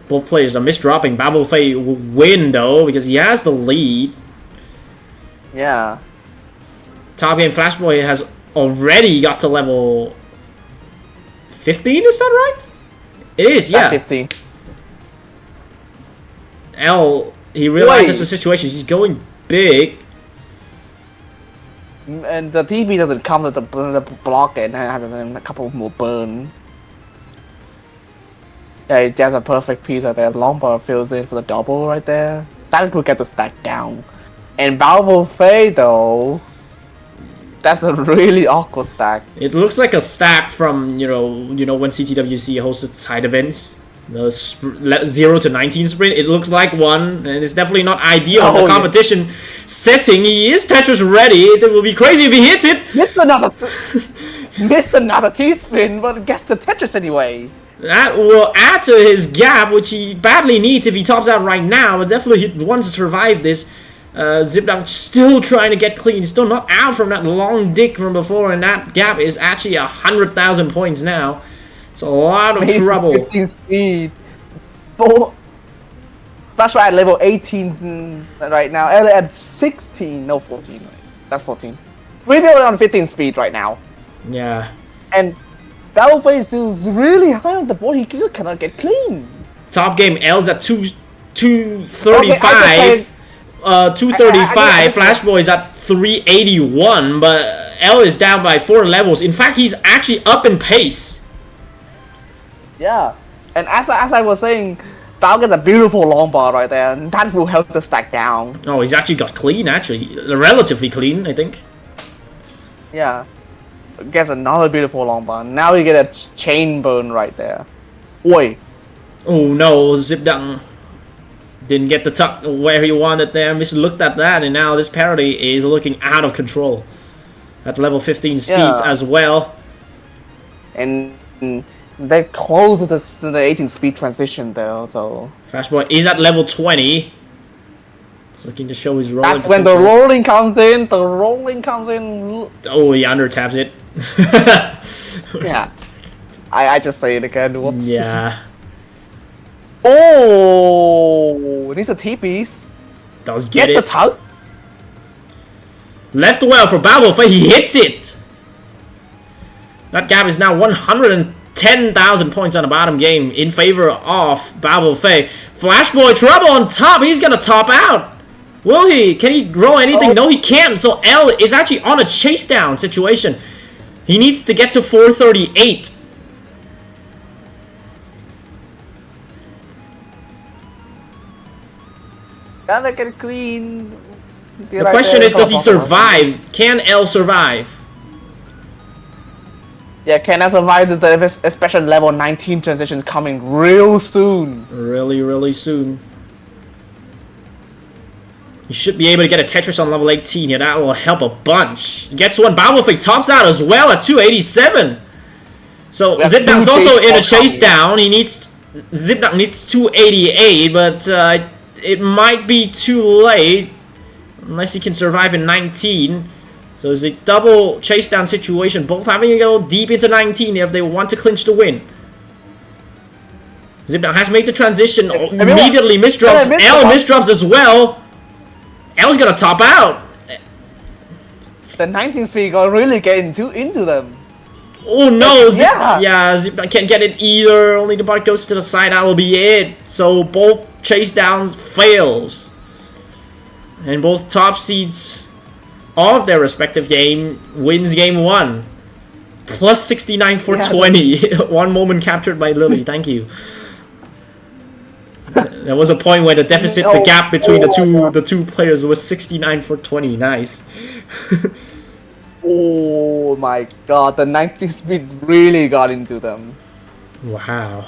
Both players are misdropping. Bao Fei will win though, because he has the lead. Yeah. Top game Flashboy has already got to level 15, is that right? It is, yeah. 15. L, he realizes the situation. He's going big. And the TV doesn't come with the block and has a couple more burn. Yeah, that's a perfect piece right there. Longbar fills in for the double right there. That will get the stack down. And Bao Fei though, that's a really awkward stack. It looks like a stack from you know when CTWC hosted side events, the 0 to 19 sprint. It looks like one, and it's definitely not ideal in the competition setting. He is Tetris ready. It will be crazy if he hits it. Miss another T-spin, but gets the Tetris anyway. That will add to his gap, which he badly needs if he tops out right now. But definitely he wants to survive this. Zipdang still trying to get clean. Still not out from that long dick from before, and that gap is actually 100,000 points now. It's a lot of trouble. 15 speed. That's right, at level 18 right now. Ellie at 16, no 14. That's 14. We're building on 15 speed right now. Yeah. And Bao Fei is still really high on the board. He just cannot get clean. Top game L's at 235. 235. Flashboy is at 381, but L is down by 4 levels. In fact, he's actually up in pace. Yeah, and as I was saying, Bao gets a beautiful long bar right there, and that will help the stack down. Oh, he's actually got clean, actually. Relatively clean, I think. Yeah. Gets another beautiful long bar. Now you get a chain burn right there. Oi. Oh no, Zipdang Didn't get the top where he wanted there. Mislooked at that, and now this parity is looking out of control. At level 15 speeds as well. And they're close to the 18 speed transition though, so... Flashboy is at level 20. It's looking to show his rolling That's when the rolling comes in, Oh, he under taps it. Yeah. I just say it again, whoops. Yeah. Oh, needs a T-piece. Does get Gets it. the tug. Left well for Babelfei, he hits it! That gap is now 110,000 points on the bottom game in favor of Babelfei. Flashboy trouble on top, he's gonna top out! Will he? Can he roll anything? No, he can't, so L is actually on a chase down situation. He needs to get to 438. Gotta get it clean. The question is, does he survive? Can L survive? Yeah, can I survive the especially level 19 transition coming real soon? Really, really soon. He should be able to get a Tetris on level 18 here. That will help a bunch. Gets one. Babelfei tops out as well at 287. So Zipnak's also in a chase down. He needs... Zipnak needs 288, but it might be too late. Unless he can survive in 19. So it's a double chase down situation. Both having to go deep into 19 if they want to clinch the win. Zipnak has made the transition. Immediately misdrops. L misdrops as well. L's gonna top out. The 19 speed got really getting into them. Oh no! Yeah, Zipnak can't get it either. Only the bot goes to the side. That will be it. So both chase downs fails. And both top seeds of their respective game wins game 1. Plus 69 for 20. One moment captured by Lily. Thank you. There was a point where the deficit, the gap between the two players was 69 for 20. Nice. Oh my god, the 90 speed really got into them. Wow.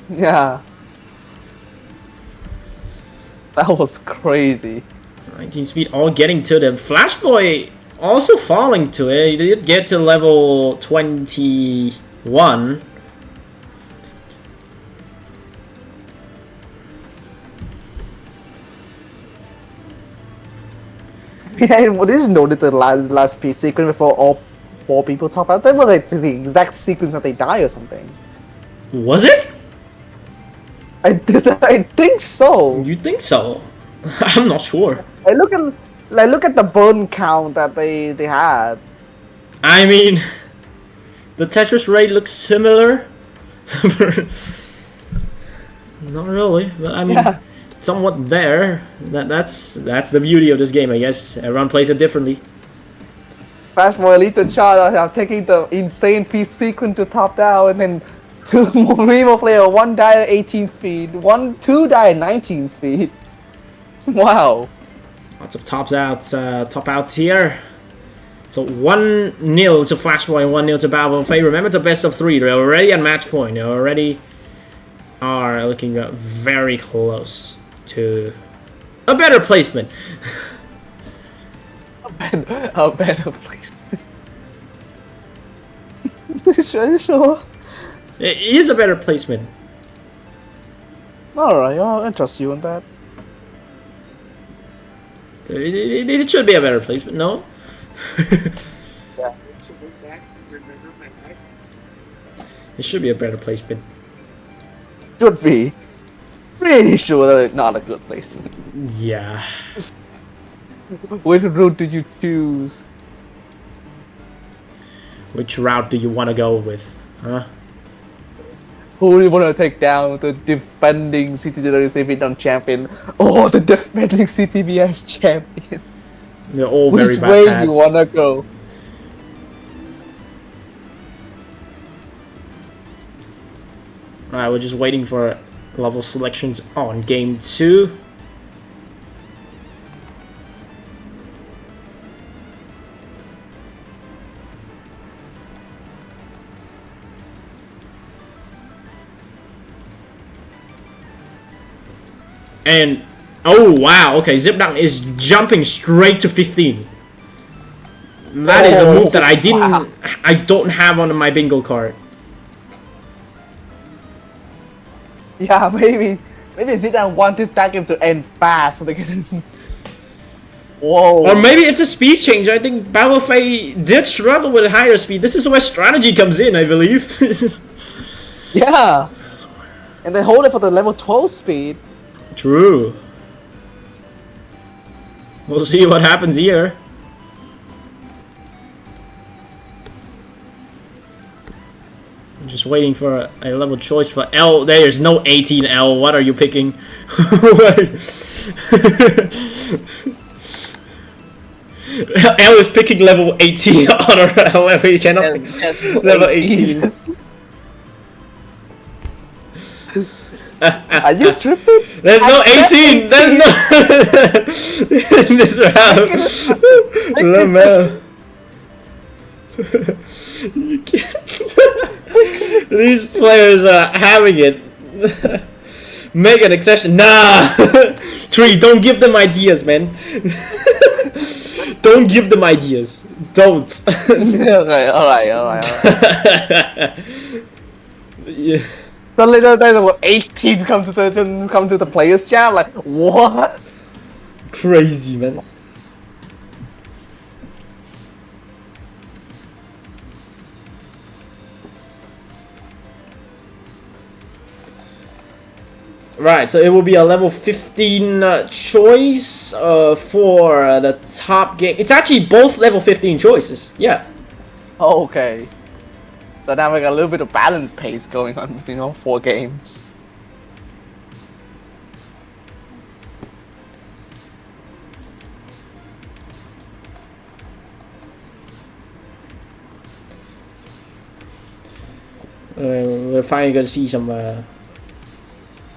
Yeah. That was crazy. 19 speed all getting to them. Flashboy also falling to it. He did get to level 21. Yeah, I didn't notice the last piece sequence before all 4 people top out. That was like the exact sequence that they die or something. Was it? I think so. You think so? I'm not sure. I look at the burn count that they had. I mean, the Tetris rate looks similar. Not really, but I mean, somewhat there. That's the beauty of this game, I guess. Everyone plays it differently. Flashboy Elite and Chad are taking the insane piece sequence to top down, and then 2 more Revo player, 1 died at 18 speed, 2 died at 19 speed. Wow. Lots of top outs here. So 1-0 to Flashboy and 1-0 to Babelfei. Remember, it's a best of 3. They're already at match point. They already are looking very close to a better placement. a better placement. Sure. It is a better placement. Alright, I'll trust you on that. It should be a better placement, no? Yeah. It should be a better placement. Should be. Pretty sure that it's not a good placement. Yeah. Which route did you choose? Which route do you want to go with? Huh? Who do you want to take down? The defending CTWC Vietnam champion or the defending CTBS champion? They're all very Which bad way paths. you want to go? Alright, we're just waiting for level selections on game 2. And oh wow, okay, Zip Down is jumping straight to 15. That is a move that I don't have on my bingo card. Yeah, maybe Zidane want this that game to end fast so they can. Whoa. Or maybe it's a speed change. I think Balafay did struggle with higher speed. This is where strategy comes in, I believe. Yeah. And then hold it for the level 12 speed. True. We'll see what happens here. I'm just waiting for a level choice for L. There's no 18L. What are you picking? L is picking level 18. However, you cannot pick level 18. Are you tripping? There's no 18. There's no in this round. Man. You can't. These players are having it. Make an exception. Nah. Tree, don't give them ideas, man. Don't give them ideas. Don't. Alright. Yeah. Suddenly there's about 18 come to the players chat. Like what? Crazy, man. Right, so it will be a level 15 choice for the top game. It's actually both level 15 choices. Yeah. Oh, okay. So now we got a little bit of balance pace going on between all 4 games. We're finally going to see some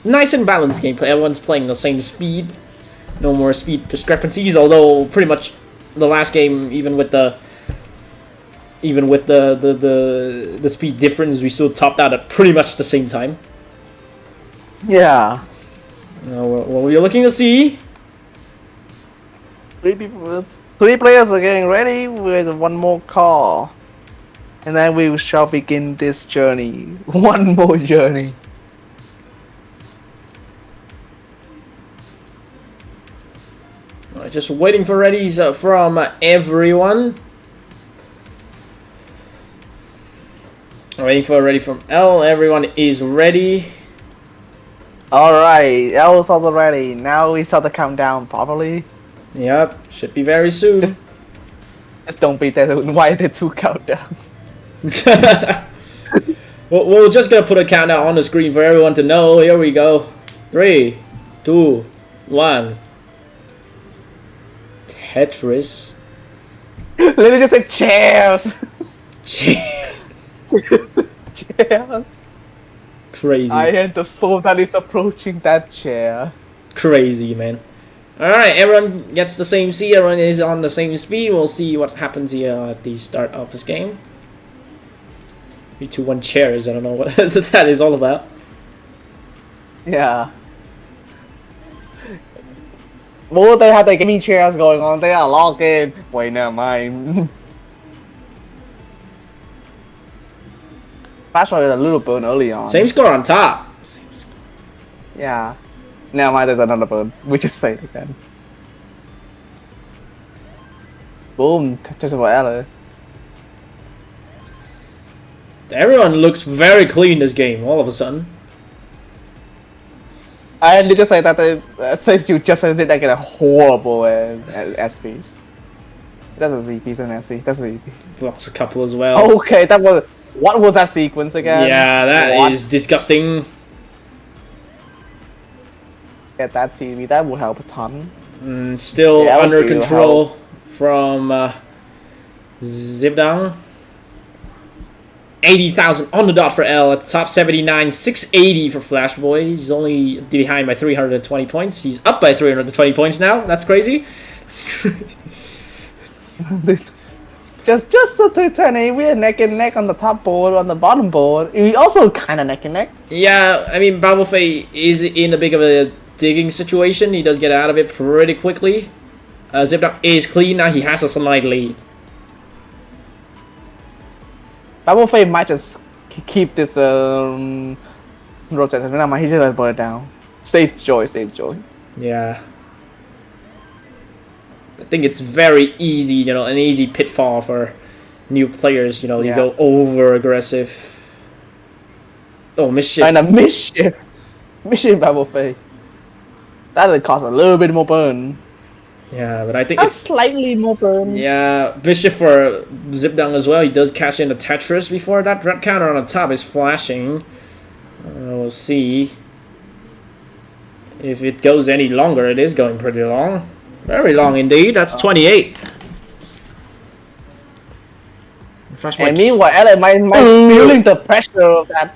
nice and balanced gameplay. Everyone's playing the same speed. No more speed discrepancies, although pretty much the last game, even with the speed difference, we still topped out at pretty much the same time. Yeah. What we're looking to see. 3 players are getting ready with one more call. And then we shall begin this journey. One more journey. Just waiting for readies from everyone. Waiting for a ready from L. Everyone is ready. Alright, L is also ready. Now we start the countdown properly. Yep, should be very soon. Just don't be there. Why the 2 countdown? We're just gonna put a countdown on the screen for everyone to know. Here we go. 3, 2, 1. Tetris. Let me just say chairs. Chairs. Crazy. I had the storm that is approaching that chair. Crazy, man. Alright, everyone gets the same speed. Everyone is on the same speed. We'll see what happens here at the start of this game. 3, 2, 1 chairs. I don't know what that is all about. Yeah. Well, they have the gaming chairs going on. They are logged in. Wait, never mind. Flash was a little burn early on. Same score on top. Yeah. Never mind, there's another burn. We just say it again. Boom. Just for Ella. Everyone looks very clean this game all of a sudden. I need to say that since you just said I get a horrible SPs. That's a ZP and SP. That's a ZP. Blocks a couple as well. Okay, what was that sequence again? Yeah, that is disgusting. Get that TV. That would help a ton. Still under control from Zibdang. 80,000 on the dot for L at top 79, 680 for Flashboy. He's only behind by 320 points. He's up by 320 points now. That's crazy. That's crazy. just so to turn it, we're neck and neck on the top board, on the bottom board. We also kind of neck and neck. Yeah, I mean, Babelfei is in a bit of a digging situation. He does get out of it pretty quickly. Zipdunk is clean now. He has a slight lead. Bubble Fade might just keep this rotation. Never mind, he just burn it down. Save Joy, save Joy. Yeah. I think it's very easy, you know, an easy pitfall for new players. You know, you go over aggressive. Oh, mischief. And a mischief. Mischief Bubble Fade. That would cost a little bit more burn. Yeah, but I think That's slightly more burn. yeah, Bishop for Zipdunk as well. He does cash in the Tetris before that red counter on the top is flashing. We'll see if it goes any longer. It is going pretty long. Very long indeed. That's 28. And meanwhile, Ellen might feeling the pressure of that.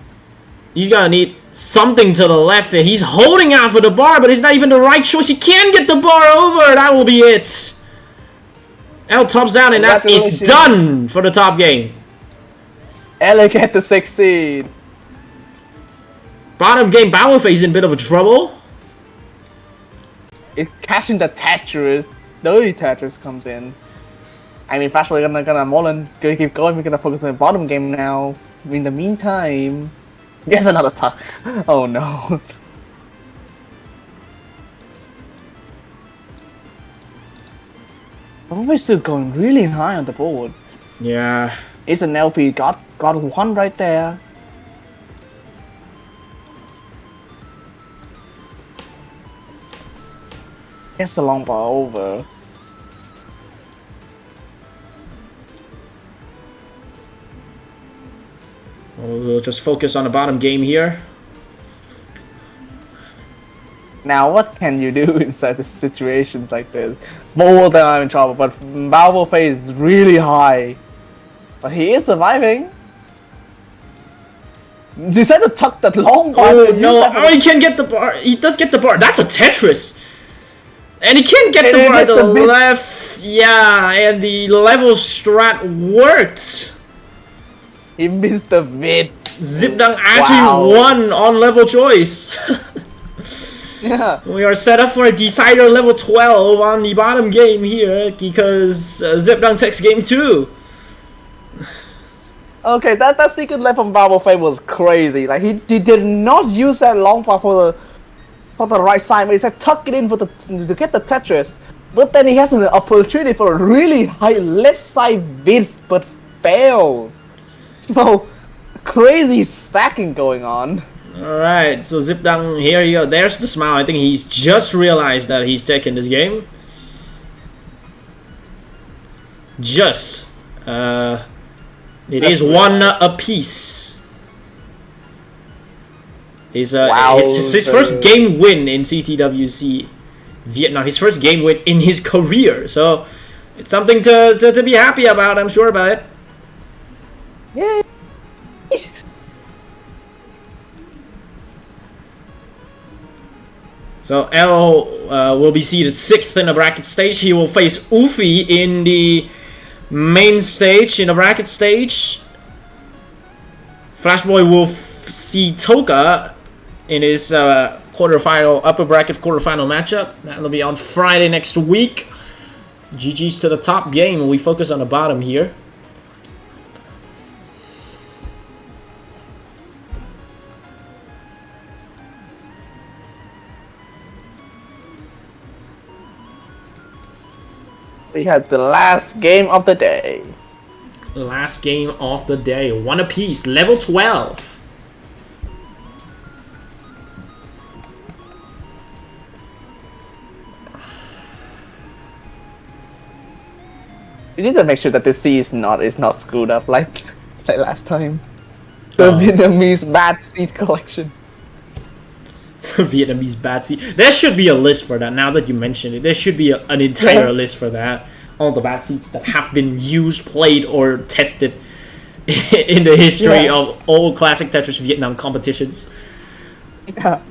He's gonna need something to the left. He's holding out for the bar, but it's not even the right choice. He can get the bar over. That will be it. L tops out, and that is done for the top game. Ellen get the 16. Bottom game, Battleface is in a bit of trouble. It's catching the Tetris. Dirty Tetris comes in. I mean, fast forward, gonna Mullen, gonna keep going. We're gonna focus on the bottom game now. In the meantime, there's another tuck. Oh no. We're still going really high on the board. Yeah. It's an LP. Got one right there. Gets the long bar over. We'll just focus on the bottom game here. Now, what can you do inside the situations like this? Both of them are in trouble, but Balbo Face is really high. But he is surviving. Decide to tuck that long bar. Oh no! Oh, he can't get the bar. He does get the bar. That's a Tetris. And he can't get the bar to the left. Yeah, and the level strat worked. He missed the bit. Zipdunk actually won on level choice. Yeah. We are set up for a decider level 12 on the bottom game here because Zipdunk takes game 2. Okay, that secret left from Balbo Face was crazy. Like he did not use that long bar for the right side, but he said tuck it in for to get the Tetris. But then he has an opportunity for a really high left side bit, but failed. So crazy stacking going on. Alright, so Zipdunk, here you go. There's the smile. I think he's just realized that he's taken this game. Just. It is one apiece. His first game win in CTWC Vietnam. His first game win in his career. So it's something to be happy about. I'm sure about it. Yay! So L will be seated 6th in the bracket stage. He will face Ufi in the main stage, in the bracket stage. Flashboy will see Toka in his quarterfinal, upper bracket quarterfinal matchup. That'll be on Friday next week. GG's to the top game. We focus on the bottom here. We had the last game of the day. Last game of the day. One apiece. Level 12. You need to make sure that the C is not screwed up like last time. The Vietnamese bad seed collection. Vietnamese bad seed. There should be a list for that. Now that you mention it, there should be an entire list for that. All the bad seeds that have been used, played, or tested in the history of all classic Tetris Vietnam competitions. Yeah.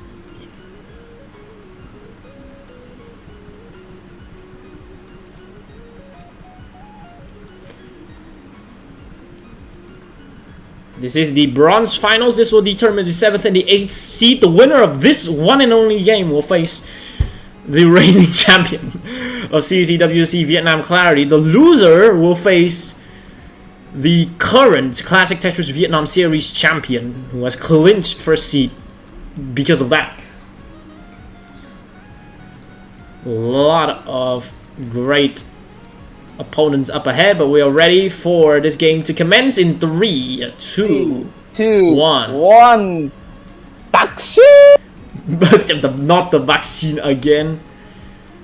This is the bronze finals. This will determine the 7th and the 8th seed. The winner of this one and only game will face the reigning champion of CTWC Vietnam Clarity. The loser will face the current Classic Tetris Vietnam Series champion, who has clinched first seed because of that. A lot of great opponents up ahead, but we are ready for this game to commence in 3, 2, 1. Vaccine! But not the vaccine again.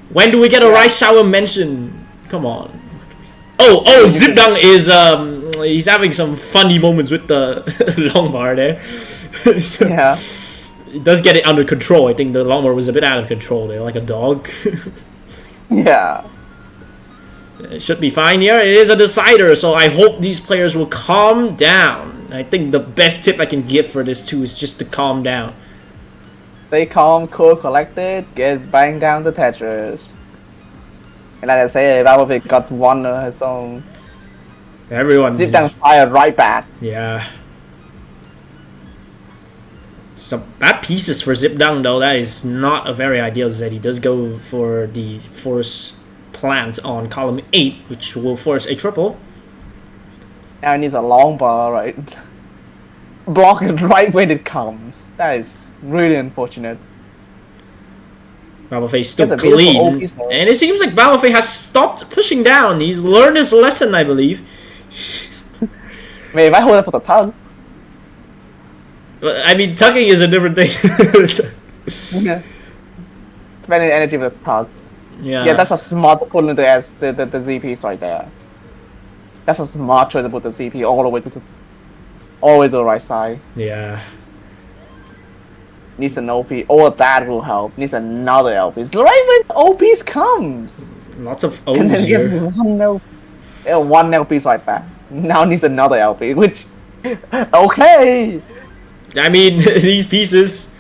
When do we get a rice shower mention? Come on. Oh, Zipdang is he's having some funny moments with the long bar there. So, Yeah. he does get it under control. I think the long bar was a bit out of control there, like a dog. Yeah. It should be fine here. It is a decider, so I hope these players will calm down. I think the best tip I can give for this too is just to calm down. Stay calm, cool, collected, get bang down the Tetris. And like I say, Battlefield got one on his own. Everyone's Zipdang fired right back. yeah. Some bad pieces for Zipdang though. That is not a very ideal set. He does go for the force plant on column 8, which will force a triple. Now he needs a long bar, right? Block it right when it comes. That is really unfortunate. Battlefield still That's a beautiful clean, OP, and it seems like Battlefield has stopped pushing down. He's learned his lesson, I believe. I mean, if I hold up with a tug. I mean, tugging is a different thing. Yeah. Spending energy with a tug. Yeah. Yeah, that's a smart putting the ZPs right there. That's a smart choice to put the ZP all the way to the the right side. Yeah. Needs an OP, or that will help. Needs another LP. It's right when OPs comes. Lots of And O's then gets here. one LP right back. Now needs another LP, which okay. I mean, these pieces,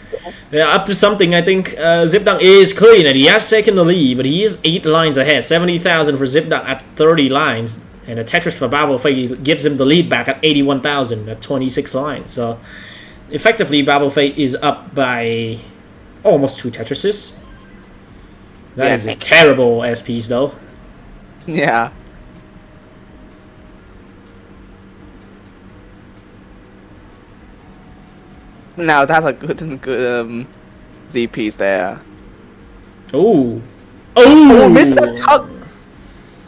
they're up to something. I think Zipdang is clean, and he has taken the lead, but he is 8 lines ahead. 70,000 for Zipdang at 30 lines, and a Tetris for Battlefield gives him the lead back at 81,000 at 26 lines. So, effectively, Battlefield is up by almost 2 Tetrises. That is a terrible S piece, though. Yeah. Now that's a good Z piece there. Oh. Oh, missed that tuck.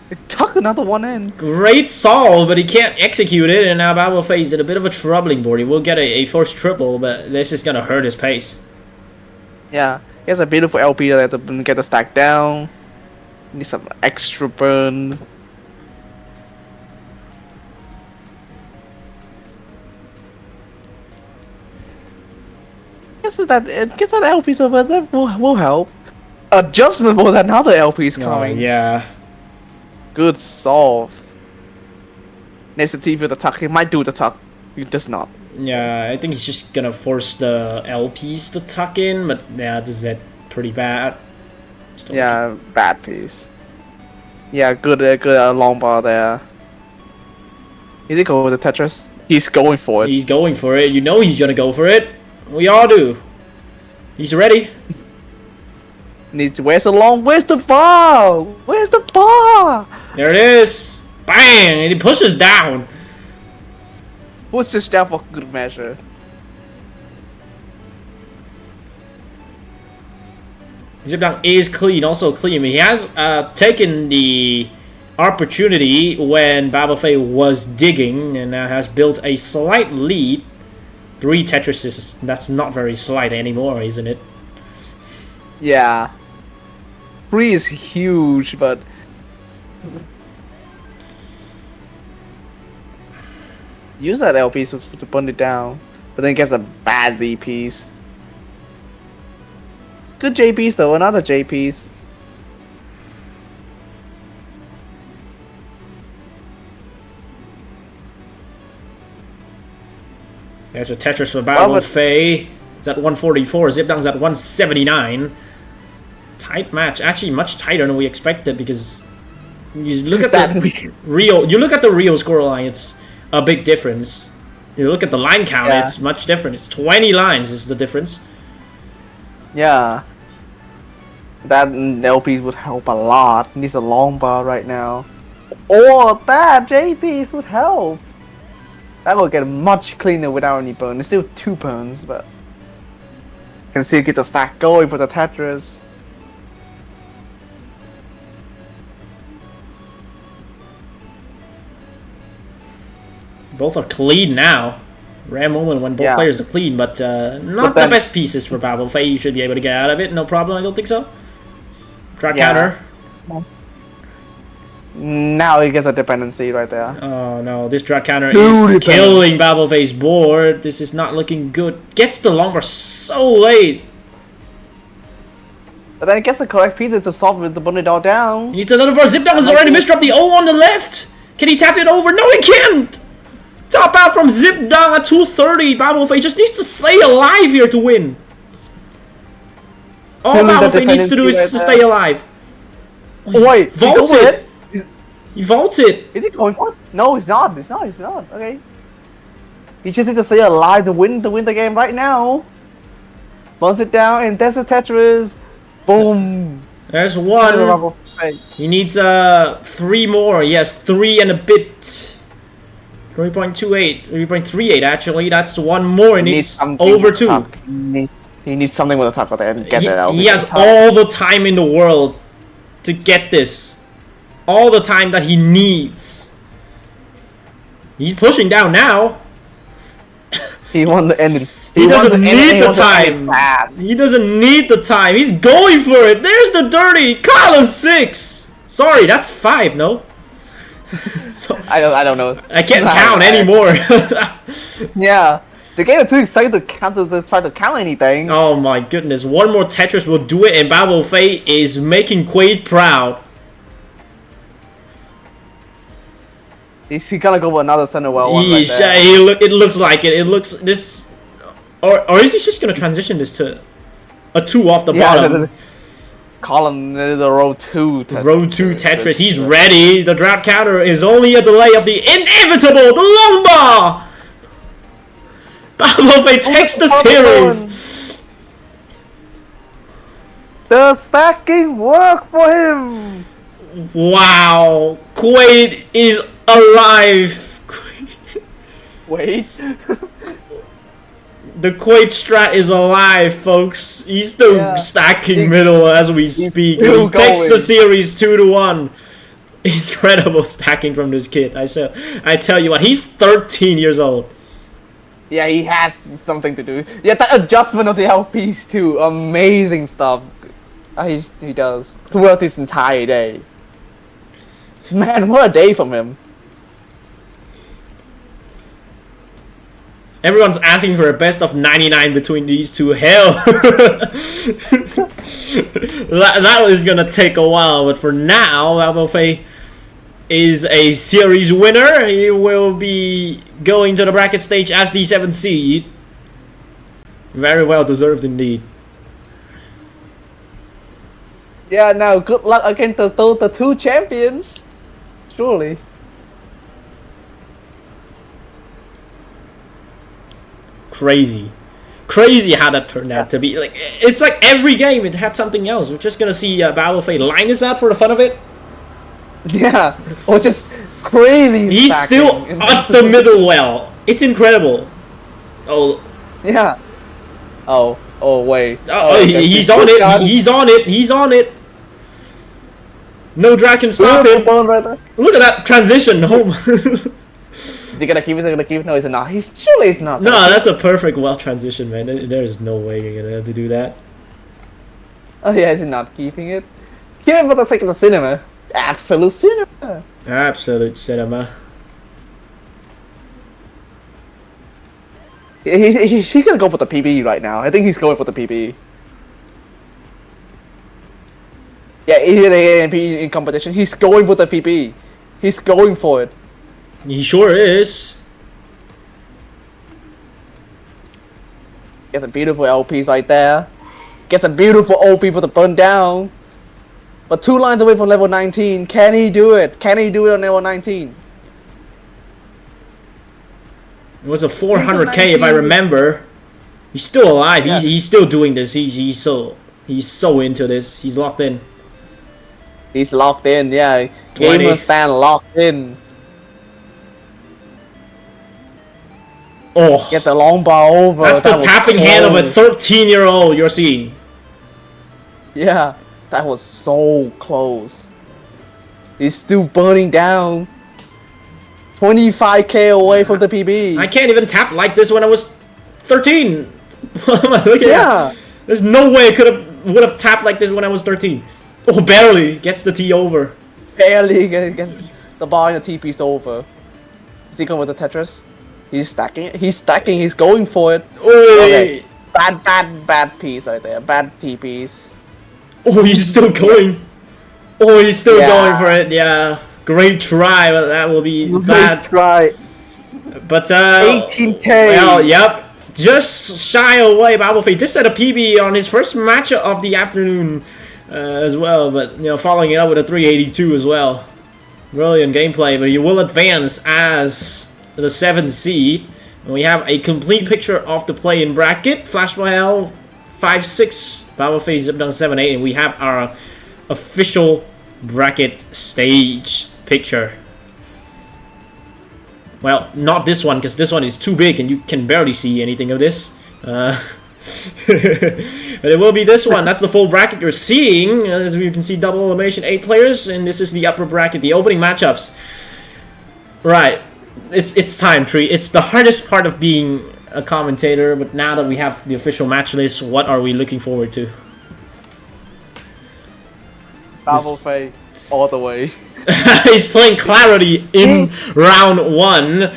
It tuck another one in. Great solve, but he can't execute it, and now Battlefield is in a bit of a troubling board. He will get a forced triple, but this is gonna hurt his pace. Yeah, he has a beautiful LP there to get the stack down. Need some extra burn. Guess that LP's over there will help. Adjustment for another LP's coming. Yeah. Good solve. Next to TV the tuck. He might do the tuck. He does not. Yeah, I think he's just gonna force the LPs to tuck in, but yeah, this is pretty bad. Still Yeah, bad piece. Yeah, good long bar there. Is he going with the Tetris? He's going for it. He's going for it. You know he's gonna go for it. We all do. He's ready. Where's the bar? Where's the bar? There it is. Bang! And he pushes down. What's this down for good measure? Zipdang is clean, also clean. He has taken the opportunity when Battlefield was digging and now has built a slight lead. 3 Tetrises, that's not very slight anymore, isn't it? Yeah. 3 is huge, but use that LP to burn it down, but then gets a bad Z piece. Good J piece though, another J piece. There's a Tetris for Battlefield. It's at 144. Zipdang's at 179. Tight match. Actually, much tighter than we expected because you look at the real. You look at the real scoreline. It's a big difference. You look at the line count, Yeah. it's much different. It's 20 lines is the difference. Yeah. That LPs would help a lot. Needs a long bar right now. Or that JPs would help. That will get much cleaner without any burn. It's still 2 burns, but can still get the stack going for the Tetris. Both are clean now. Rare moment when both Yeah. players are clean, but not then- the best pieces for Babel Fei. You should be able to get out of it, no problem. I don't think so. Drag Yeah. counter. Now he gets a dependency right there. Oh no, this drag counter Dude, is killing Babel Fei's board. This is not looking good. Gets the long bar so late. But then he gets the correct pieces to solve with the bunny doll down. He needs another bar. Zip down was already misdrop the O on the left. Can he tap it over? No, he can't. Top out from Zip down at 230. Babel Fei just needs to stay alive here to win. All Killing the Babel Fei needs to do is dependency to right stay there. alive. Wait, he Vaults go it. He vaults it. Is he going for it? No, he's not. He's not. He's not. Okay. He just needs to stay alive to win the game right now. Bounce it down, and there's the Tetris. Boom. There's one. He needs 3 more. He has 3 and a bit. 3.28, 3.38 actually. That's 1 more. He needs something over with 2. the top. He needs something with the top of that and get it out. He has all the time in the world to get this. All the time that he needs. He's pushing down now. He won the ending. He doesn't wants to end- need he the wants to end it time. bad. He doesn't need the time. He's going for it. There's the dirty column 6. Sorry, that's 5. No. So, I don't know. I can't count anymore. Yeah, the game is too excited to count to try to count anything. Oh my goodness! One more Tetris will do it, and Babel Fei is making Quaid proud. He gonna go for another center well one right Yeesh, there. it looks like it. It looks this, or is he just gonna transition this to a 2 off the bottom? Column the row 2. Row 2 Tetris. He's ready. The drought counter is only a delay of the inevitable, the long bar. Babel Fei takes the series. The stacking work for him. Wow, Quaid is alive. Wait. The Quaid strat is alive, folks. He's still Yeah. stacking middle as we speak. He still takes the going. series 2-1. Incredible stacking from this kid. I tell you what, he's 13 years old. Yeah, he has something to do. Yeah, that adjustment of the LPs too. Amazing stuff. He does throughout this entire day. Man, what a day from him. Everyone's asking for a best of 99 between these two. Hell. that was gonna take a while, but for now, Babel Fei is a series winner. He will be going to the bracket stage as the 7th seed. Very well deserved indeed. Yeah, now good luck against the 2 champions. Surely. Crazy how that turned out to be. Like, it's like every game it had something else. We're just gonna see Babel Fei line this out for the fun of it. Yeah, or just crazy. He's stacking. still at the middle well. It's incredible. Oh, Yeah. Oh wait. he's on it. He's on it. He's on it. No drag can stop him. Right there. Look at that transition. Home. Is he gonna keep it? Is he gonna keep it? No, he's not. Surely he's not. No, that's a perfect well transition, man. There's no way you're gonna have to do that. Oh yeah, is he not keeping it? Keep it for the sake of the cinema. Absolute cinema. Absolute cinema. He's gonna go for the PB right now. I think he's going for the PB. Yeah, he's in the AMP in competition. He's going for the PB. He's going for it. He sure is. Gets a beautiful LPs right there. Gets a beautiful OP for the burn down. But 2 lines away from level 19. Can he do it? Can he do it on level 19? It was a 400k if I remember. He's still alive. Yeah. He's still doing this. He's so into this. He's locked in. He's locked in, yeah. 20. Gamer stand locked in. Oh, Get the long bar over. that's the That was tapping hand of a close. 13-year-old you're seeing. Yeah, that was so close. He's still burning down. 25k away from the PB. I can't even tap like this when I was 13. What am I looking Yeah. at? There's no way I would have tapped like this when I was 13. Oh, barely gets the T over. Barely get the bar and the TP's over. Is he going with the Tetris? He's stacking it. He's stacking. He's going for it. Oh, Okay. Bad piece right there. Bad TPs. oh, he's still going. Oh, he's still Yeah. going for it. Yeah, great try, but that will be bad. Try. But 18k. well, yep. Just shy away, Babelfei just set a PB on his first match of the afternoon as well, but following it up with a 382 as well. Brilliant gameplay, but you will advance as the 7th seed. And we have a complete picture of the play-in bracket. Flashball 5-6, Babelfei Zipdung 7-8, and we have our official bracket stage picture. Well, not this one, because this one is too big and you can barely see anything of this. But it will be this one. That's the full bracket you're seeing. As you can see, double elimination, 8 players, and this is the upper bracket, the opening matchups. Right, it's time, Tree. It's the hardest part of being a commentator, but now that we have the official match list, what are we looking forward to? Babelfei all the way. He's playing Clarity in round 1.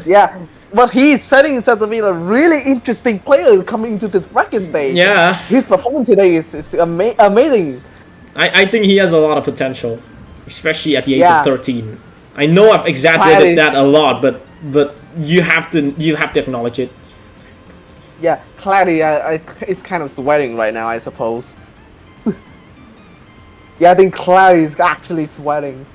Yeah, but he's setting himself to be a really interesting player coming to the bracket stage. Yeah, His performance today is amazing. I think he has a lot of potential, especially at the age Yeah. of 13. I know I've exaggerated that a lot, but you have to acknowledge it. Yeah, Clarity is kind of sweating right now, I suppose. Yeah, I think Clarity is actually sweating.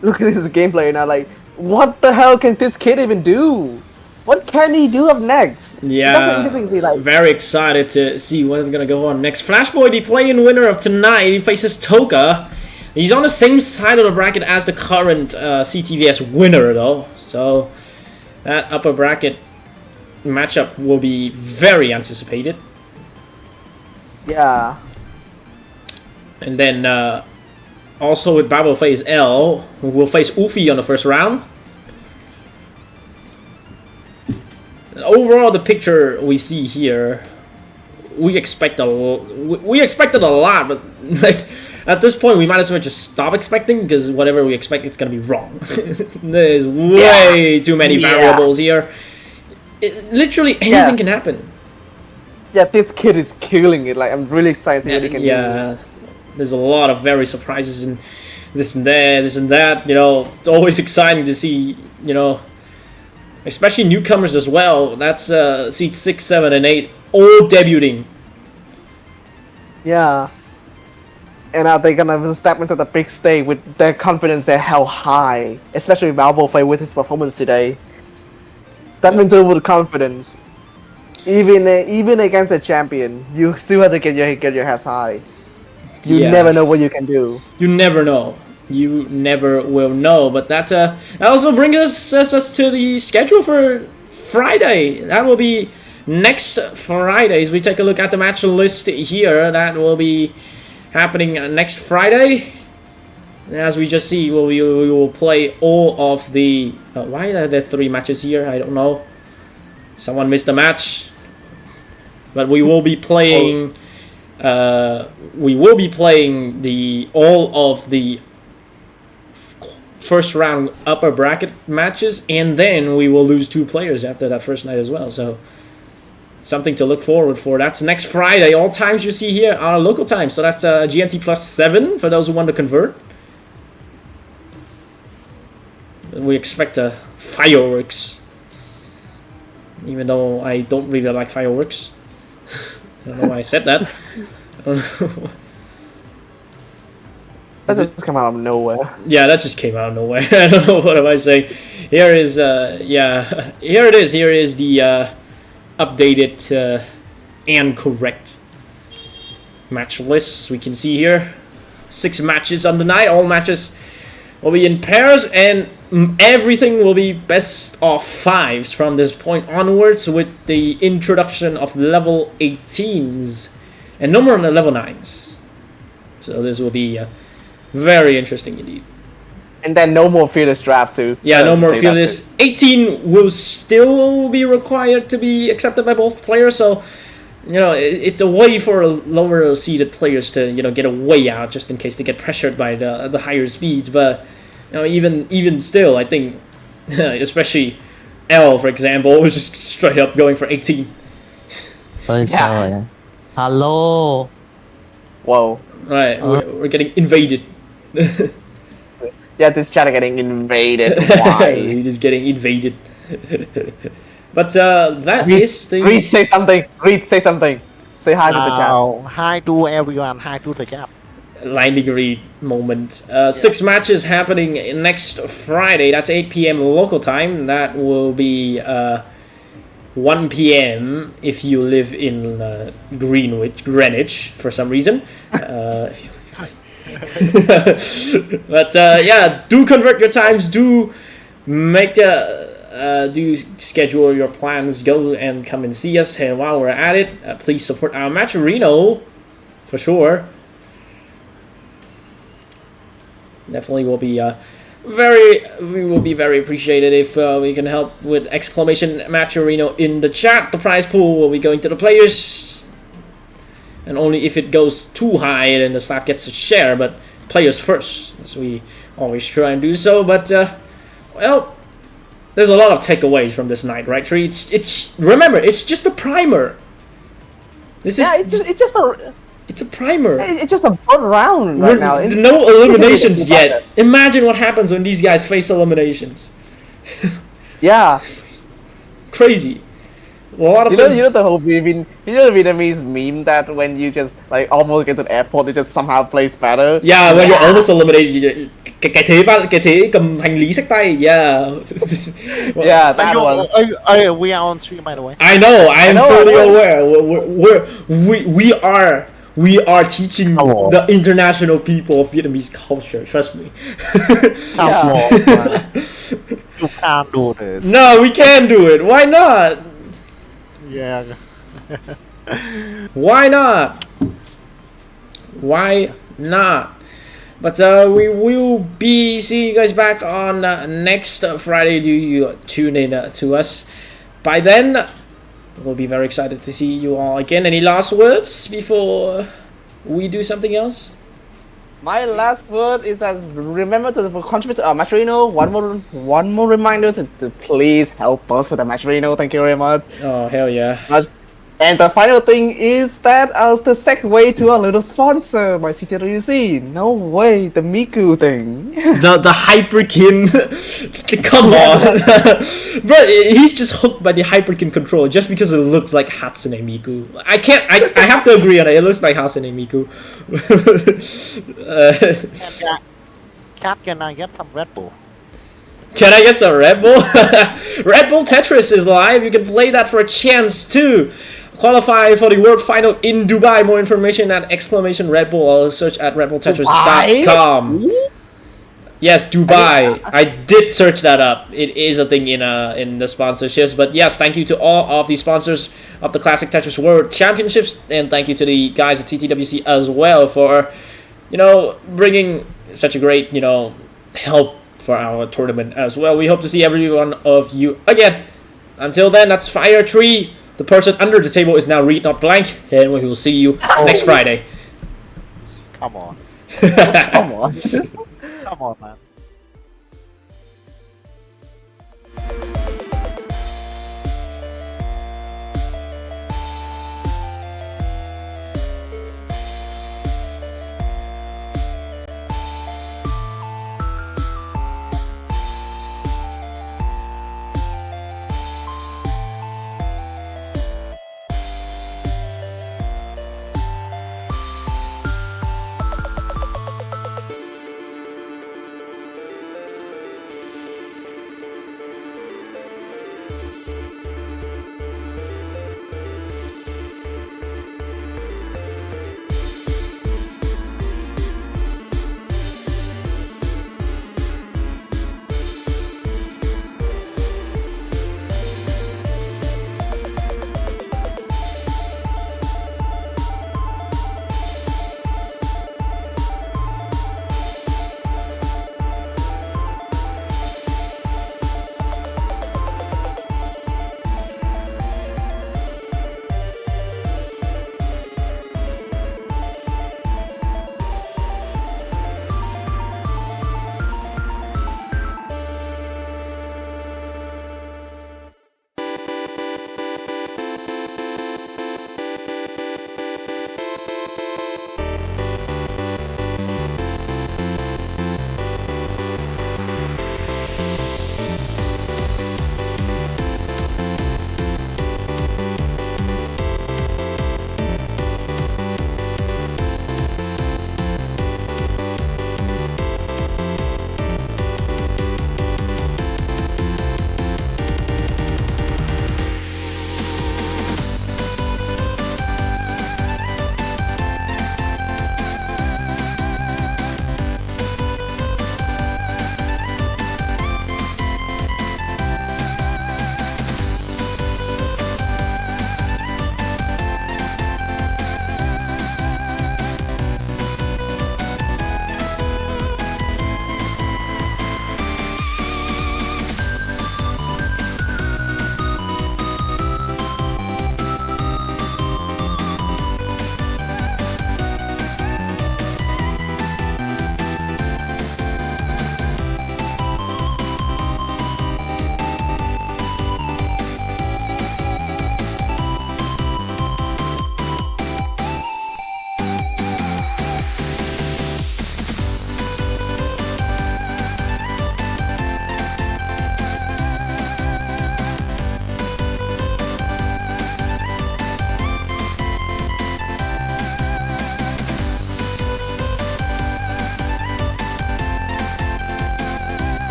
Look at his gameplay now, like, what the hell can this kid even do? What can he do up next? Yeah, That's interesting to see, like, very excited to see what is gonna go on next. Flashboy, the play-in winner of tonight, he faces Toka. He's on the same side of the bracket as the current CTVS winner, though. So that upper bracket matchup will be very anticipated. yeah. And then also with Babelfei is L, who will face Ufi on the first round. And overall, the picture we see here, we expected a lot, but like at this point, we might as well just stop expecting, because whatever we expect, it's gonna be wrong. There's way too many variables here. Literally anything can happen. Yeah, this kid is killing it. Like, I'm really excited to see what he can do. There's a lot of very surprises and this and that. It's always exciting to see, especially newcomers as well. That's seats 6, 7, and 8 all debuting. Yeah. And now they're gonna step into the big stage with their confidence they held high. Especially Babelfei with his performance today. Step into it with confidence. Even against a champion, you still have to get your head high. You never know what you can do. You never know. You never will know. But that also brings us to the schedule for Friday. That will be next Friday. As we take a look at the match list here, that will be happening next Friday. As we just see, we will play all of the... why are there 3 matches here? I don't know. Someone missed a match. But we will be playing... all of the first round upper bracket matches, and then we will lose 2 players after that first night as well. So something to look forward for. That's next Friday. All times you see here are local times, so that's GMT +7 for those who want to convert. We expect fireworks, even though I don't really like fireworks. I don't know why I said that. That just come out of nowhere. Yeah, that just came out of nowhere. I don't know what am I saying. Here is yeah, here it is. Here is the updated and correct match list. As we can see here, 6 matches on the night. All matches will be in pairs, and everything will be best of 5s from this point onwards, with the introduction of level 18s and no more level 9s. So this will be very interesting indeed. And then no more fearless draft too. Yeah, no more fearless. 18 will still be required to be accepted by both players, so it's a way for lower seeded players to get a way out, just in case they get pressured by the higher speeds. But even still, I think especially L, for example, was just straight up going for 18. Yeah. Hello. Whoa. Right, we're getting invaded. Yeah, this channel getting invaded. Why? It is getting invaded. But that is the... Reed, say something. Reed, say something. Say hi to the chat. Hi to everyone. Hi to the chat. Lightning Reed moment. 6 matches happening next Friday. That's 8 p.m. local time. That will be 1 p.m. if you live in Greenwich, for some reason. But yeah, do convert your times. Do make do schedule your plans. Go and come and see us. And while we're at it, please support our Matcherino for sure. Definitely will be very appreciated if we can help with exclamation Matcherino in the chat. The prize pool will be going to the players, and only if it goes too high then the staff gets a share, but players first, as we always try and do so. But well, there's a lot of takeaways from this night, right, Tree? Remember, it's just a primer. It's a primer. It's just a good round right now. No eliminations yet. Imagine what happens when these guys face eliminations. Yeah. Crazy. A lot of you know the whole Vietnamese meme that when you just like almost get to the airport, it just somehow plays better. Yeah, when you're almost eliminated, cái thế cầm hành lý xách tay. Yeah. Yeah, that one. We are on stream, by the way. I know. I am fully aware. We are teaching the international people of Vietnamese culture. Trust me. Come on, man. You can't do this. No, we can do it. Why not? Yeah. Why not? Why not? But we will be seeing you guys back on next Friday. Do you tune in to us? By then, we'll be very excited to see you all again. Any last words before we do something else? My last word is as remember to contribute to our Matcherino. One more reminder to please help us with the Matcherino. Thank you very much. Oh, hell yeah. And the final thing is that the segue to our little sponsor by CTWC. No way, the Miku thing. The Hyperkin. Come on. Bro, he's just hooked by the Hyperkin controller just because it looks like Hatsune Miku. I have to agree on it. It looks like Hatsune Miku. Cat, can I get some Red Bull? Can I get some Red Bull? Red Bull Tetris is live. You can play that for a chance too. Qualify for the World Final in Dubai. More information at exclamation Red Bull or search at redbulltetris.com. Yes, Dubai. I did search that up. It is a thing in the sponsorships. But yes, thank you to all of the sponsors of the Classic Tetris World Championships, and thank you to the guys at CTWC as well for bringing such a great help for our tournament as well. We hope to see every one of you again. Until then, that's Fire Tree. The person under the table is now Read Not Blank, and we will see you next Friday. Come on. Come on. Come on, man.